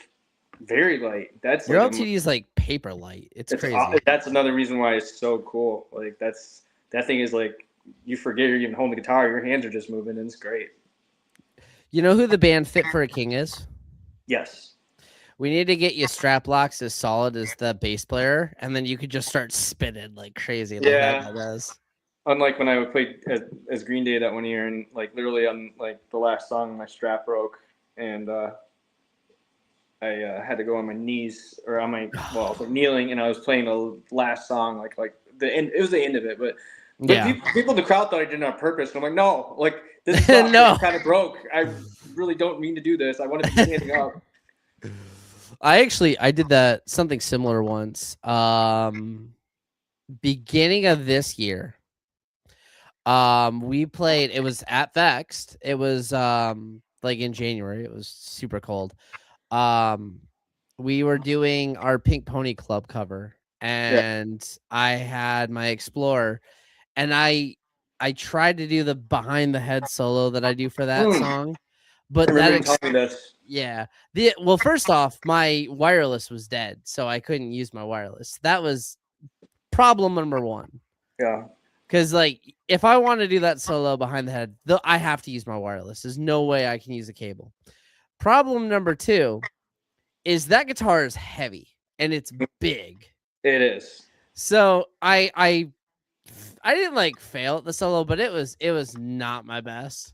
very light. That's Your like LTD is like paper light. It's crazy. that's another reason why it's so cool. Like that thing is like you forget you're even holding the guitar. Your hands are just moving, and it's great. You know who the band Fit for a King is? Yes. We need to get you strap locks as solid as the bass player, and then you could just start spinning like crazy, like that guy does. Unlike when I played as Green Day that one year, and like literally on like the last song, my strap broke, and I had to go on my knees or on my kneeling, and I was playing the last song like the end. It was the end of it, but Yeah. people in the crowd thought I did it on purpose. And I'm like, no, like this No. kind of broke. I really don't mean to do this. I want to be standing up. I did that something similar once. Beginning of this year. We played, it was at Vexed. It was like in January. It was super cold. We were doing our Pink Pony Club cover, Yeah. and I had my Explorer, and I tried to do the behind the head solo that I do for that song, but I remember you telling me this. yeah. Well, first off, my wireless was dead, so I couldn't use my wireless. That was problem number one. Yeah. Because like if I want to do that solo behind the head, I have to use my wireless. There's no way I can use a cable. Problem number two is that guitar is heavy and it's big. It is. So I didn't like fail at the solo, but it was not my best.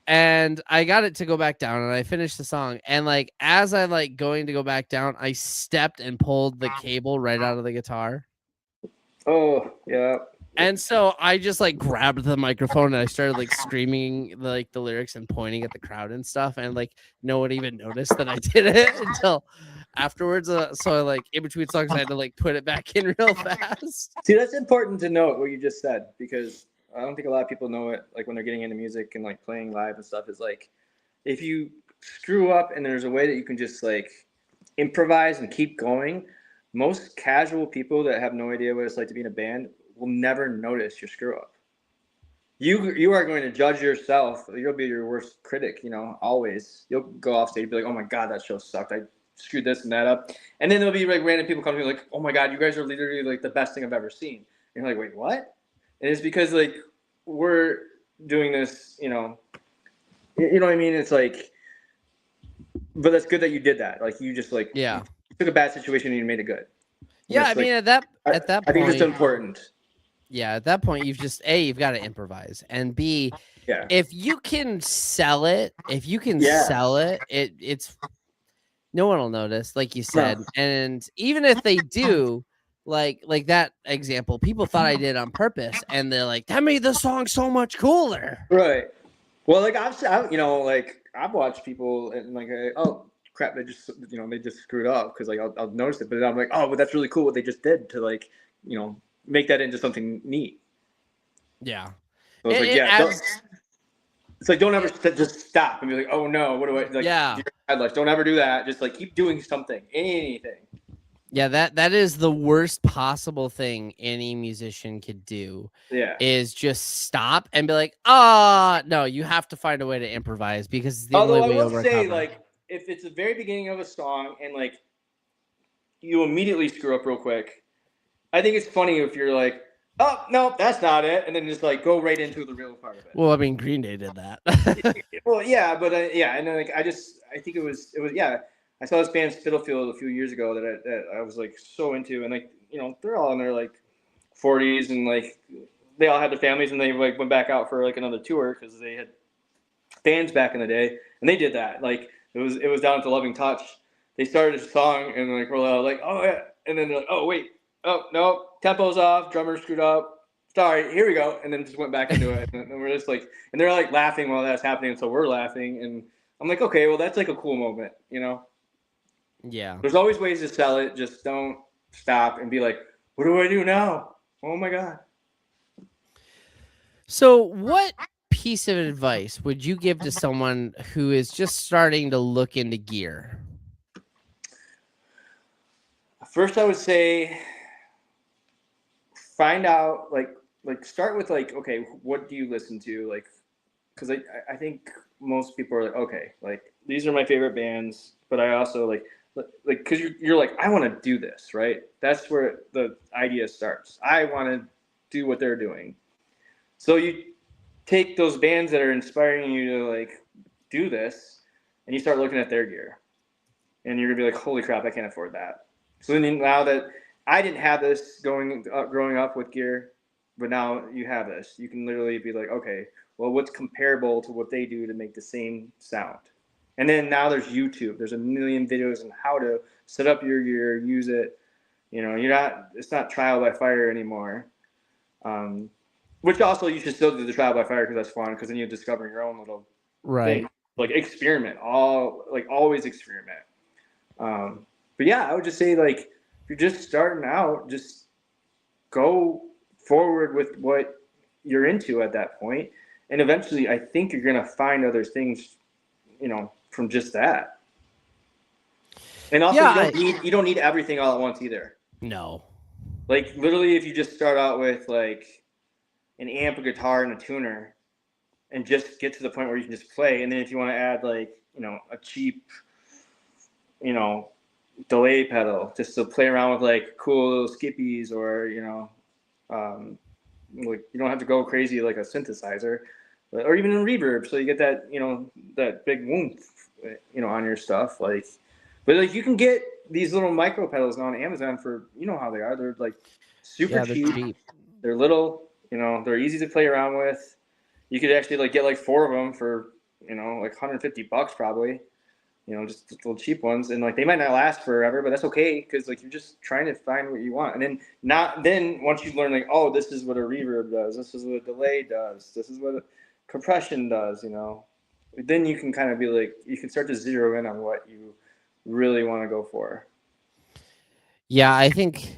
And I got it to go back down and I finished the song. And like as I like going to go back down, I stepped and pulled the cable right out of the guitar. Oh, yeah. And so I just like grabbed the microphone and I started like screaming like the lyrics and pointing at the crowd and stuff. And like no one even noticed that I did it until afterwards. So like in between songs, I had to like put it back in real fast. See, that's important to note what you just said, because I don't think a lot of people know it. Like when they're getting into music and like playing live and stuff, is like if you screw up and there's a way that you can just like improvise and keep going, most casual people that have no idea what it's like to be in a band will never notice your screw up. You are going to judge yourself. You'll be your worst critic, you know, always. You'll go off stage and be like, oh my God, that show sucked. I screwed this and that up. And then there'll be like random people coming to me like, oh my God, you guys are literally like the best thing I've ever seen. And you're like, wait, what? And it's because like we're doing this, you know what I mean? It's like, but that's good that you did that. Like you just like Yeah. you took a bad situation and you made it good. Yeah, I mean at that point, I think it's important. Yeah, at that point you've got to improvise, and B, yeah, if you can sell it, it's no one will notice, like you said. No. And even if they do, like that example, people thought I did on purpose, and they're like, that made the song so much cooler. Right. Well, like I've watched people and like, oh crap, they just screwed up, because like I'll notice it, but then I'm like, oh, but that's really cool what they just did to like, make that into something neat. Yeah. So it's like, don't ever just stop and be like, oh no, what do I like? Yeah. Don't ever do that. Just like keep doing something, anything. Yeah, that is the worst possible thing any musician could do. Yeah. Is just stop and be like, no, you have to find a way to improvise, because it's the only way you'll recover. I will say, like, if it's the very beginning of a song and like you immediately screw up real quick, I think it's funny if you're like, oh no, that's not it, and then just like go right into the real part of it. Well, I mean, Green Day did that. Well, yeah, but and then like I think it was yeah. I saw this band Spitalfield a few years ago that I was like so into, and like they're all in their like 40s, and like they all had their families, and they like went back out for like another tour because they had bands back in the day, and they did that. Like it was down at the Loving Touch. They started a song and like we're all like, oh yeah, and then they're like, oh wait, oh no, tempo's off, drummer screwed up. Sorry, here we go, and then just went back into it, and we're just like, and they're like laughing while that's happening, and so we're laughing, and I'm like, okay, well that's like a cool moment, Yeah. There's always ways to sell it. Just don't stop and be like, what do I do now? Oh my God. So what piece of advice would you give to someone who is just starting to look into gear? First, I would say find out, like start with like, okay, what do you listen to? Like, because I think most people are like, okay, like these are my favorite bands, but I also like because you're like, I want to do this, right? That's where the idea starts. I want to do what they're doing. So you take those bands that are inspiring you to like do this, and you start looking at their gear, and you're gonna be like, holy crap, I can't afford that. So then now that I didn't have this growing up with gear, but now you have this, you can literally be like, okay, well, what's comparable to what they do to make the same sound? And then now there's YouTube. There's a million videos on how to set up your gear, use it. It's not trial by fire anymore. Which also you should still do the trial by fire because that's fun, because then you discover your own little thing. Like experiment, always experiment. But yeah, I would just say like if you're just starting out, just go forward with what you're into at that point, and eventually I think you're gonna find other things, from just that. And also, you don't need everything all at once either. No. Like literally, if you just start out with like an amp, a guitar, and a tuner, and just get to the point where you can just play. And then if you want to add like a cheap delay pedal just to play around with like cool little skippies, or like you don't have to go crazy like a synthesizer, or even a reverb, so you get that that big woomph on your stuff. Like, but like you can get these little micro pedals now on Amazon for how they are. They're like super Yeah, they're cheap. cheap. They're little. They're easy to play around with. You could actually like get like 4 of them for like $150 probably. Just little cheap ones, and like they might not last forever, but that's okay because like you're just trying to find what you want. And then once you learn like, oh, this is what a reverb does, this is what a delay does, this is what a compression does, then you can kind of be like, you can start to zero in on what you really want to go for. Yeah, I think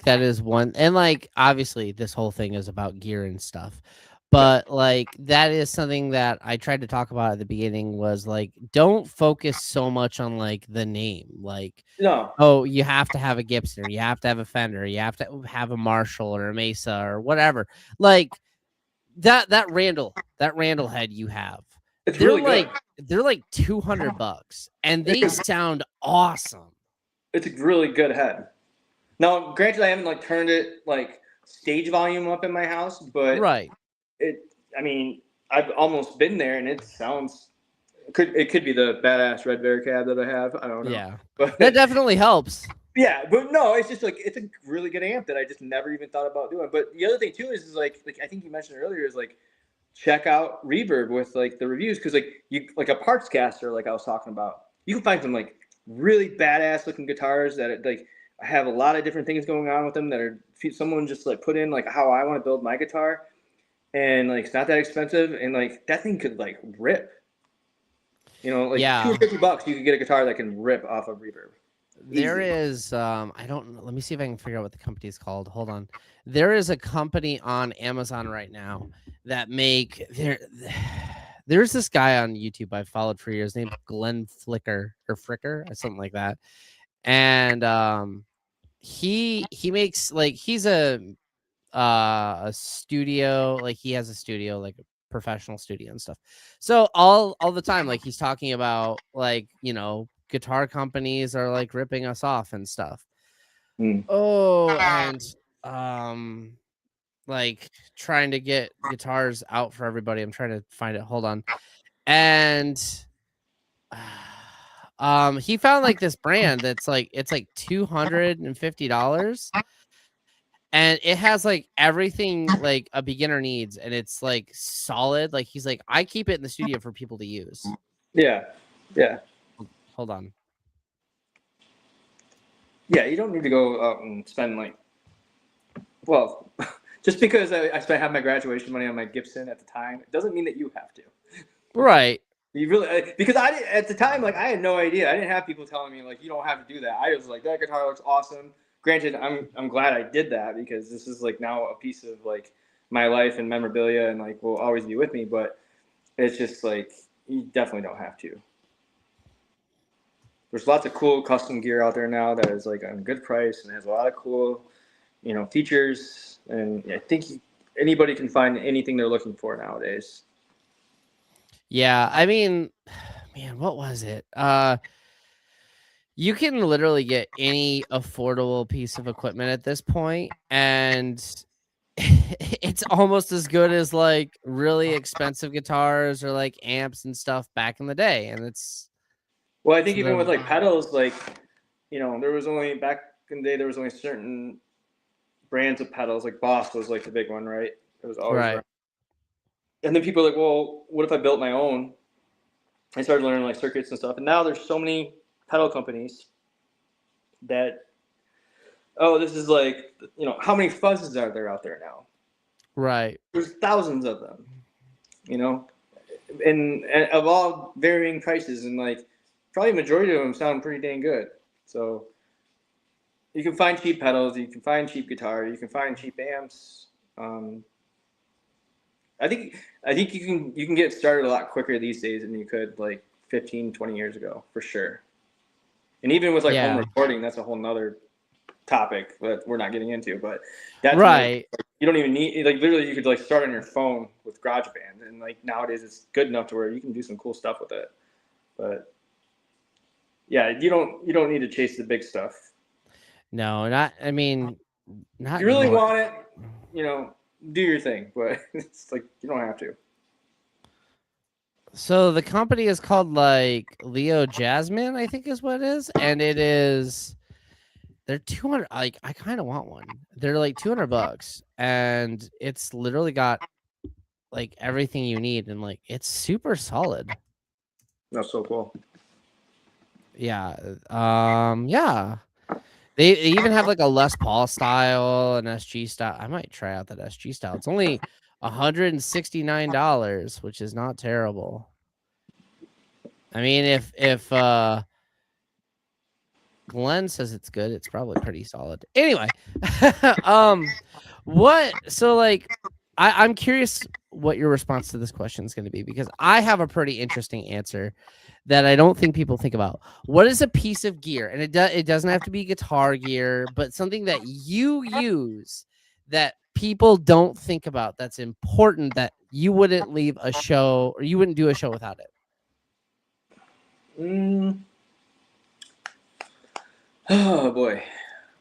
that is one, and like obviously this whole thing is about gear and stuff. But like that is something that I tried to talk about at the beginning, was like don't focus so much on like the name. Like, No, oh, you have to have a Gibson, or you have to have a Fender, you have to have a Marshall or a Mesa or whatever. Like that Randall head you have. it's They're really good. like they're like $200 and they sound awesome. It's a really good head. Now, granted, I haven't like turned it like stage volume up in my house, but Right. it. I mean, I've almost been there, and it sounds. It could be the badass red bear cab that I have. I don't know, Yeah. but That definitely helps. yeah, but no, it's just like it's a really good amp that I just never even thought about doing. But the other thing too is like I think you mentioned earlier is like check out Reverb with like the reviews, because like you like a parts caster like I was talking about, you can find some like really badass looking guitars that like have a lot of different things going on with them that are someone just like put in like how I want to build my guitar, and like it's not that expensive, and like that thing could like rip. Like Yeah. $250 you could get a guitar that can rip off of Reverb. There Easy. is I don't know, let me see if I can figure out what the company is called. Hold on. There is a company on Amazon right now that make there's this guy on YouTube I followed for years named Glenn Flicker or Fricker or something like that. And he makes like he's a studio, like he has a studio, like a professional studio and stuff. So all the time like he's talking about like, guitar companies are like ripping us off and stuff. Mm. Oh, and um like trying to get guitars out for everybody. I'm trying to find it. Hold on. And he found like this brand that's like it's like $250, and it has like everything like a beginner needs, and it's like solid. Like he's like, I keep it in the studio for people to use. Yeah, yeah, Hold on. yeah. You don't need to go out and spend like, well, just because I spent half my graduation money on my Gibson at the time, it doesn't mean that you have to. Right. You really, because I didn't at the time, like I had no idea. I didn't have people telling me like you don't have to do that. I was like, that guitar looks awesome. Granted, I'm glad I did that, because this is like now a piece of like my life and memorabilia, and like will always be with me. But it's just like you definitely don't have to. There's lots of cool custom gear out there now that is like on a good price and has a lot of cool, features. And I think anybody can find anything they're looking for nowadays. Yeah, I mean, man, what was it? You can literally get any affordable piece of equipment at this point, and it's almost as good as like really expensive guitars or like amps and stuff back in the day. And Well, I it's think even with the like pedals, like there was only back in the day there was only certain brands of pedals. Like Boss was like the big one, right? It was always right. around. And then people are like, well, what if I built my own? I started learning like circuits and stuff, and now there's so many pedal companies that, oh, this is like, how many fuzzes are there out there now? Right. There's thousands of them, you know, and of all varying prices, and like probably a majority of them sound pretty dang good. So you can find cheap pedals, you can find cheap guitar, you can find cheap amps. Um, I think you can get started a lot quicker these days than you could like 15, 20 years ago, for sure. And even with like home Yeah. recording, that's a whole nother topic that we're not getting into, but that's one of Right. you don't even need like literally you could like start on your phone with GarageBand, and like nowadays it's good enough to where you can do some cool stuff with it. But yeah, you don't need to chase the big stuff. No, not. I mean, If not you really anymore. want it, you know, do your thing, but it's like you don't have to. So the company is called like Leo Jasmine, I think is what it is, and it is. They're 200. Like I kind of want one. They're like $200, and it's literally got like everything you need, and like it's super solid. That's so cool. Yeah. Yeah. They even have like a Les Paul style, an SG style. I might try out that SG style. It's only $169, which is not terrible. I mean, if Glenn says it's good, it's probably pretty solid. Anyway, what? So like, I'm curious what your response to this question is going to be, because I have a pretty interesting answer that I don't think people think about. What is a piece of gear? And it doesn't have to be guitar gear, but something that you use that people don't think about, that's important, that you wouldn't leave a show, or you wouldn't do a show without it. Oh boy.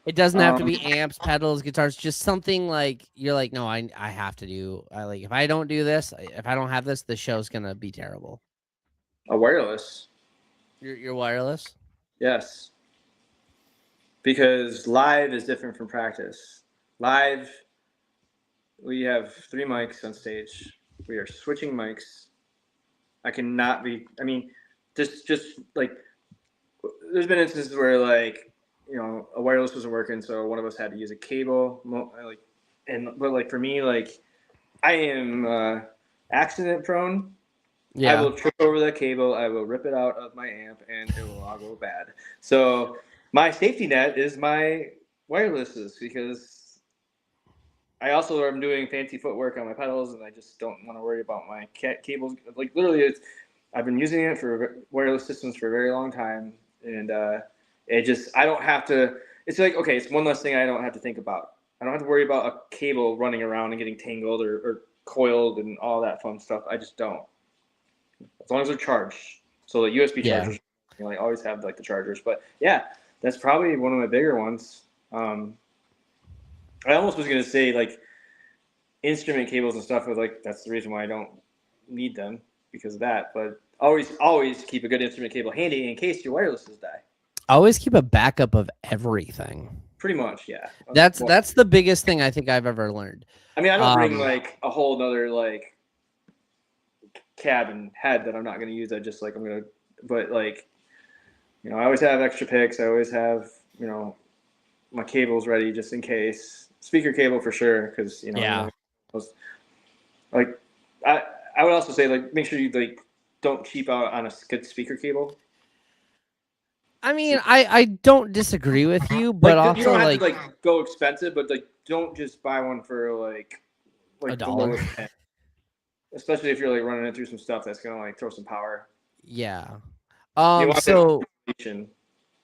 It doesn't have to be amps, pedals, guitars, just something like you're like, no, I have to do. I like, if I don't do this, if I don't have this, the show's gonna be terrible. A wireless. You're wireless. Yes. Because live is different from practice. Live, we have 3 mics on stage. We are switching mics. I cannot be. I mean, just like there's been instances where like a wireless wasn't working, so one of us had to use a cable. But like for me, like I am accident prone. I Yeah. will trip over the cable. I will rip it out of my amp, and it will all go bad. So my safety net is my wirelesses, because I also am doing fancy footwork on my pedals, and I just don't want to worry about my cables. Like literally, I've been using it for wireless systems for a very long time, and I don't have to. It's like, okay, it's one less thing I don't have to think about. I don't have to worry about a cable running around and getting tangled or coiled and all that fun stuff. I just don't. As long as they're charged. So the USB Yeah. chargers, I always have like the chargers. But yeah, that's probably one of my bigger ones. I almost was gonna say like instrument cables and stuff. Was like that's the reason why I don't need them, because of that. But always keep a good instrument cable handy in case your wirelesses die. Always keep a backup of everything. Pretty much, yeah. That's the biggest thing I think I've ever learned. I mean, I don't bring like a whole nother like cab and head that I'm not gonna use. I just like I'm gonna, but like I always have extra picks. I always have my cables ready just in case. Speaker cable for sure, because Yeah. like I would also say like make sure you like don't cheap out on a good speaker cable. I mean, I don't disagree with you, but Like you also don't have like to like go expensive, but like don't just buy one for like the $1. lowest end. Especially if you're like running it through some stuff that's gonna like throw some power. Yeah. You want So the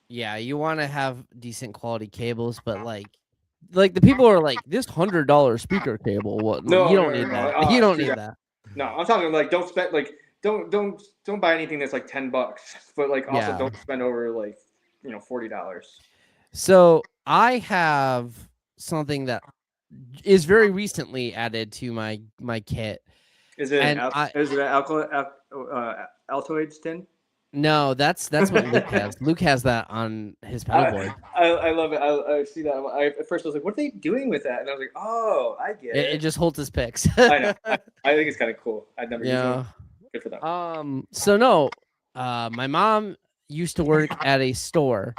yeah, you want to have decent quality cables, but like the people are like, this $100 speaker cable. What? You don't need that. You don't need that. No, I'm talking like don't spend like don't buy anything that's like $10, but like also Yeah. don't spend over like $40. So I have something that is very recently added to my kit. Is it And is it an Altoids tin? no, that's what Luke has. Luke has that on his pedal board. I love it. I see that. At first I was like, what are they doing with that? And I was like, oh, I get It it. just holds his picks. I know. I think it's kind of cool. I'd never used Yeah. one. Good for them. So no, my mom used to work at a store,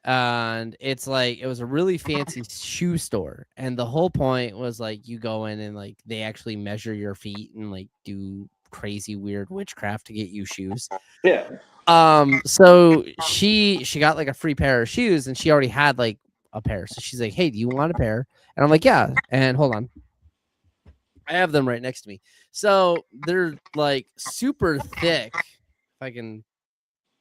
and it's like, it was a really fancy shoe store, and the whole point was like you go in and like they actually measure your feet and like do crazy weird witchcraft to get you shoes. Yeah. So she got like a free pair of shoes, and she already had like a pair. So she's like, "Hey, do you want a pair?" And I'm like, "Yeah." And hold on, I have them right next to me. So they're like super thick. If I can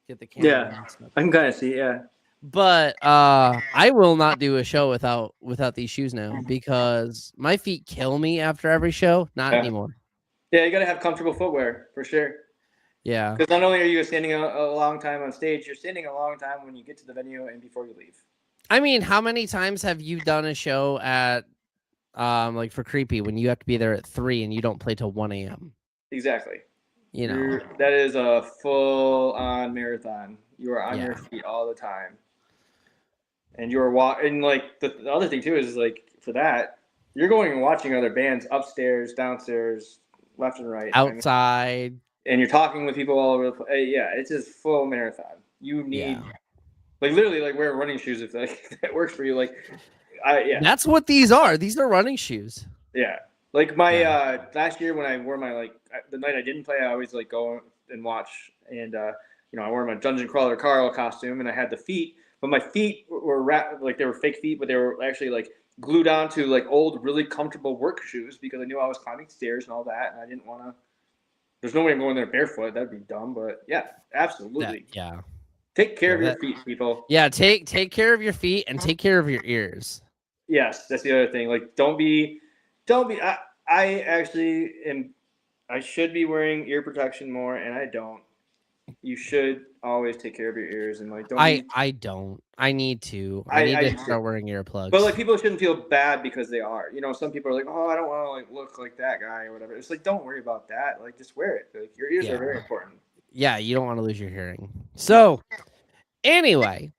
get the camera. Yeah. I can kind of see. Yeah. But I will not do a show without these shoes now because my feet kill me after every show. Not Yeah, anymore. yeah, you got to have comfortable footwear for sure. Yeah. Because not only are you standing a long time on stage, you're standing a long time when you get to the venue and before you leave. I mean, how many times have you done a show at like for Creepy when you have to be there at 3 and you don't play till 1 a.m.? Exactly. You know. That is a full on marathon. You are on Yeah. your feet all the time. And you're walking. Like the other thing too is like for that, you're going and watching other bands upstairs, downstairs, left and right. I mean, Outside. and you're talking with people all over the place. Yeah, it's just full marathon. You need Yeah. like literally like wear running shoes if that works for you. Like, yeah, That's what these are. These are running shoes. yeah. Like my Yeah. last year when I wore my the night I didn't play, I always like go and watch and I wore my dungeon crawler Carl costume and I had the feet, but my feet were wrapped like they were fake feet, but they were actually like glued onto like old really comfortable work shoes because I knew I was climbing stairs and all that, and I didn't want to. There's no way I'm going there barefoot. That'd be dumb. But yeah, absolutely. Yeah. Take care of your That, feet, people. yeah, take care of your feet and take care of your ears. Yes, that's the other thing. Like, don't be. I actually am. I should be wearing ear protection more, and I don't. You should always take care of your ears and like don't be. I don't. I need to. I need to start wearing earplugs. But like people shouldn't feel bad because they are. You know, some people are like, oh, I don't want to like look like that guy or whatever. It's like don't worry about that. Like just wear it. Like your ears are very important. Yeah, you don't want to lose your hearing. So anyway,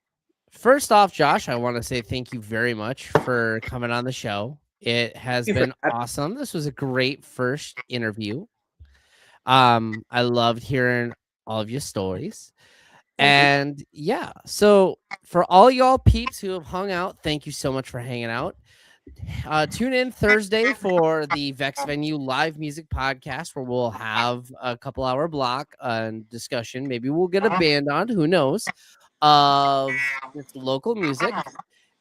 first off, Josh, I want to say thank you very much for coming on the show. It has been awesome. This was a great first interview. I loved hearing all of your stories. And yeah, so for all y'all peeps who have hung out, thank you so much for hanging out. Tune in Thursday for the Vex Venue live music podcast where we'll have a couple hour block discussion. Maybe we'll get a band on, who knows, of just local music.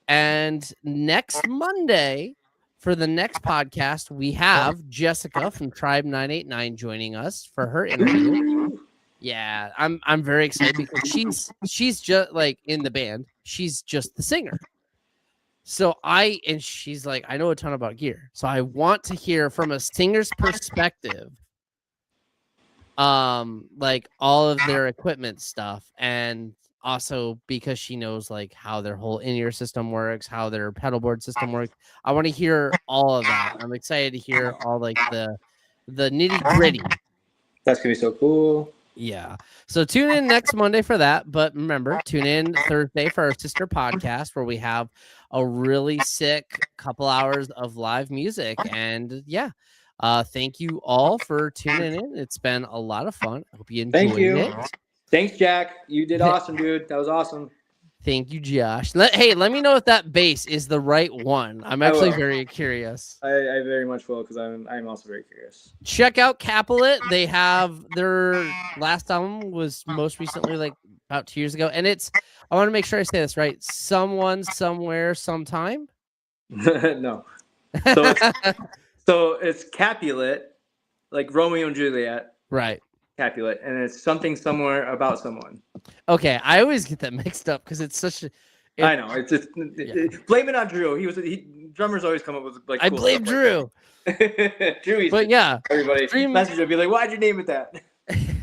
And next Monday for the next podcast, we have Jessica from Tribe 989 joining us for her interview. Yeah, I'm very excited because she's just like in the band. She's just the singer. So she's like, I know a ton about gear. So I want to hear from a singer's perspective, like all of their equipment stuff. And also because she knows like how their whole in-ear system works, how their pedal board system works. I want to hear all of that. I'm excited to hear all like the nitty-gritty. That's gonna be so cool. Yeah. So tune in next Monday for that. But remember, tune in Thursday for our sister podcast where we have a really sick couple hours of live music. And yeah, thank you all for tuning in. It's been a lot of fun. I hope you enjoyed it. Thanks, Jack. You did awesome, dude. That was awesome. Thank you, Josh. Hey, let me know if that bass is the right one. I'm actually very curious. I very much will because I'm also very curious. Check out Capulet. They have their last album was most recently like about 2 years ago, and it's I want to make sure I say this right. Someone, somewhere, sometime. No. So it's Capulet, like Romeo and Juliet. Right. Capulet, and it's something somewhere about someone. Okay, I always get that mixed up because it's such a. I know it's just blame it on Drew. Drummers always come up with like. I blame Drew. Drew, but yeah, everybody message would be like, "Why'd you name it that?"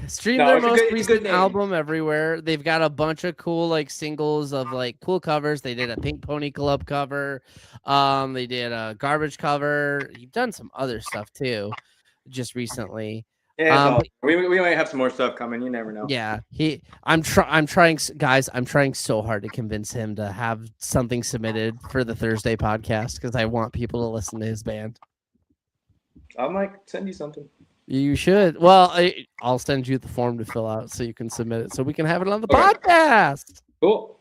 Stream their most recent album everywhere. They've got a bunch of cool like singles of like cool covers. They did a Pink Pony Club cover. They did a Garbage cover. You've done some other stuff too, just recently. Yeah, we might have some more stuff coming. You never know. Yeah, I'm trying, guys. I'm trying so hard to convince him to have something submitted for the Thursday podcast because I want people to listen to his band. I might send you something. You should. Well, I'll send you the form to fill out so you can submit it so we can have it on the podcast. Cool.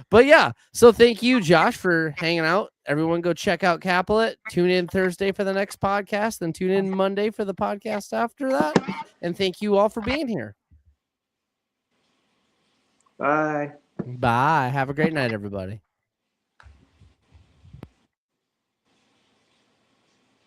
But yeah, so thank you, Josh, for hanging out. Everyone go check out Capulet. Tune in Thursday for the next podcast, then tune in Monday for the podcast after that. And thank you all for being here. Bye. Bye. Have a great night, everybody.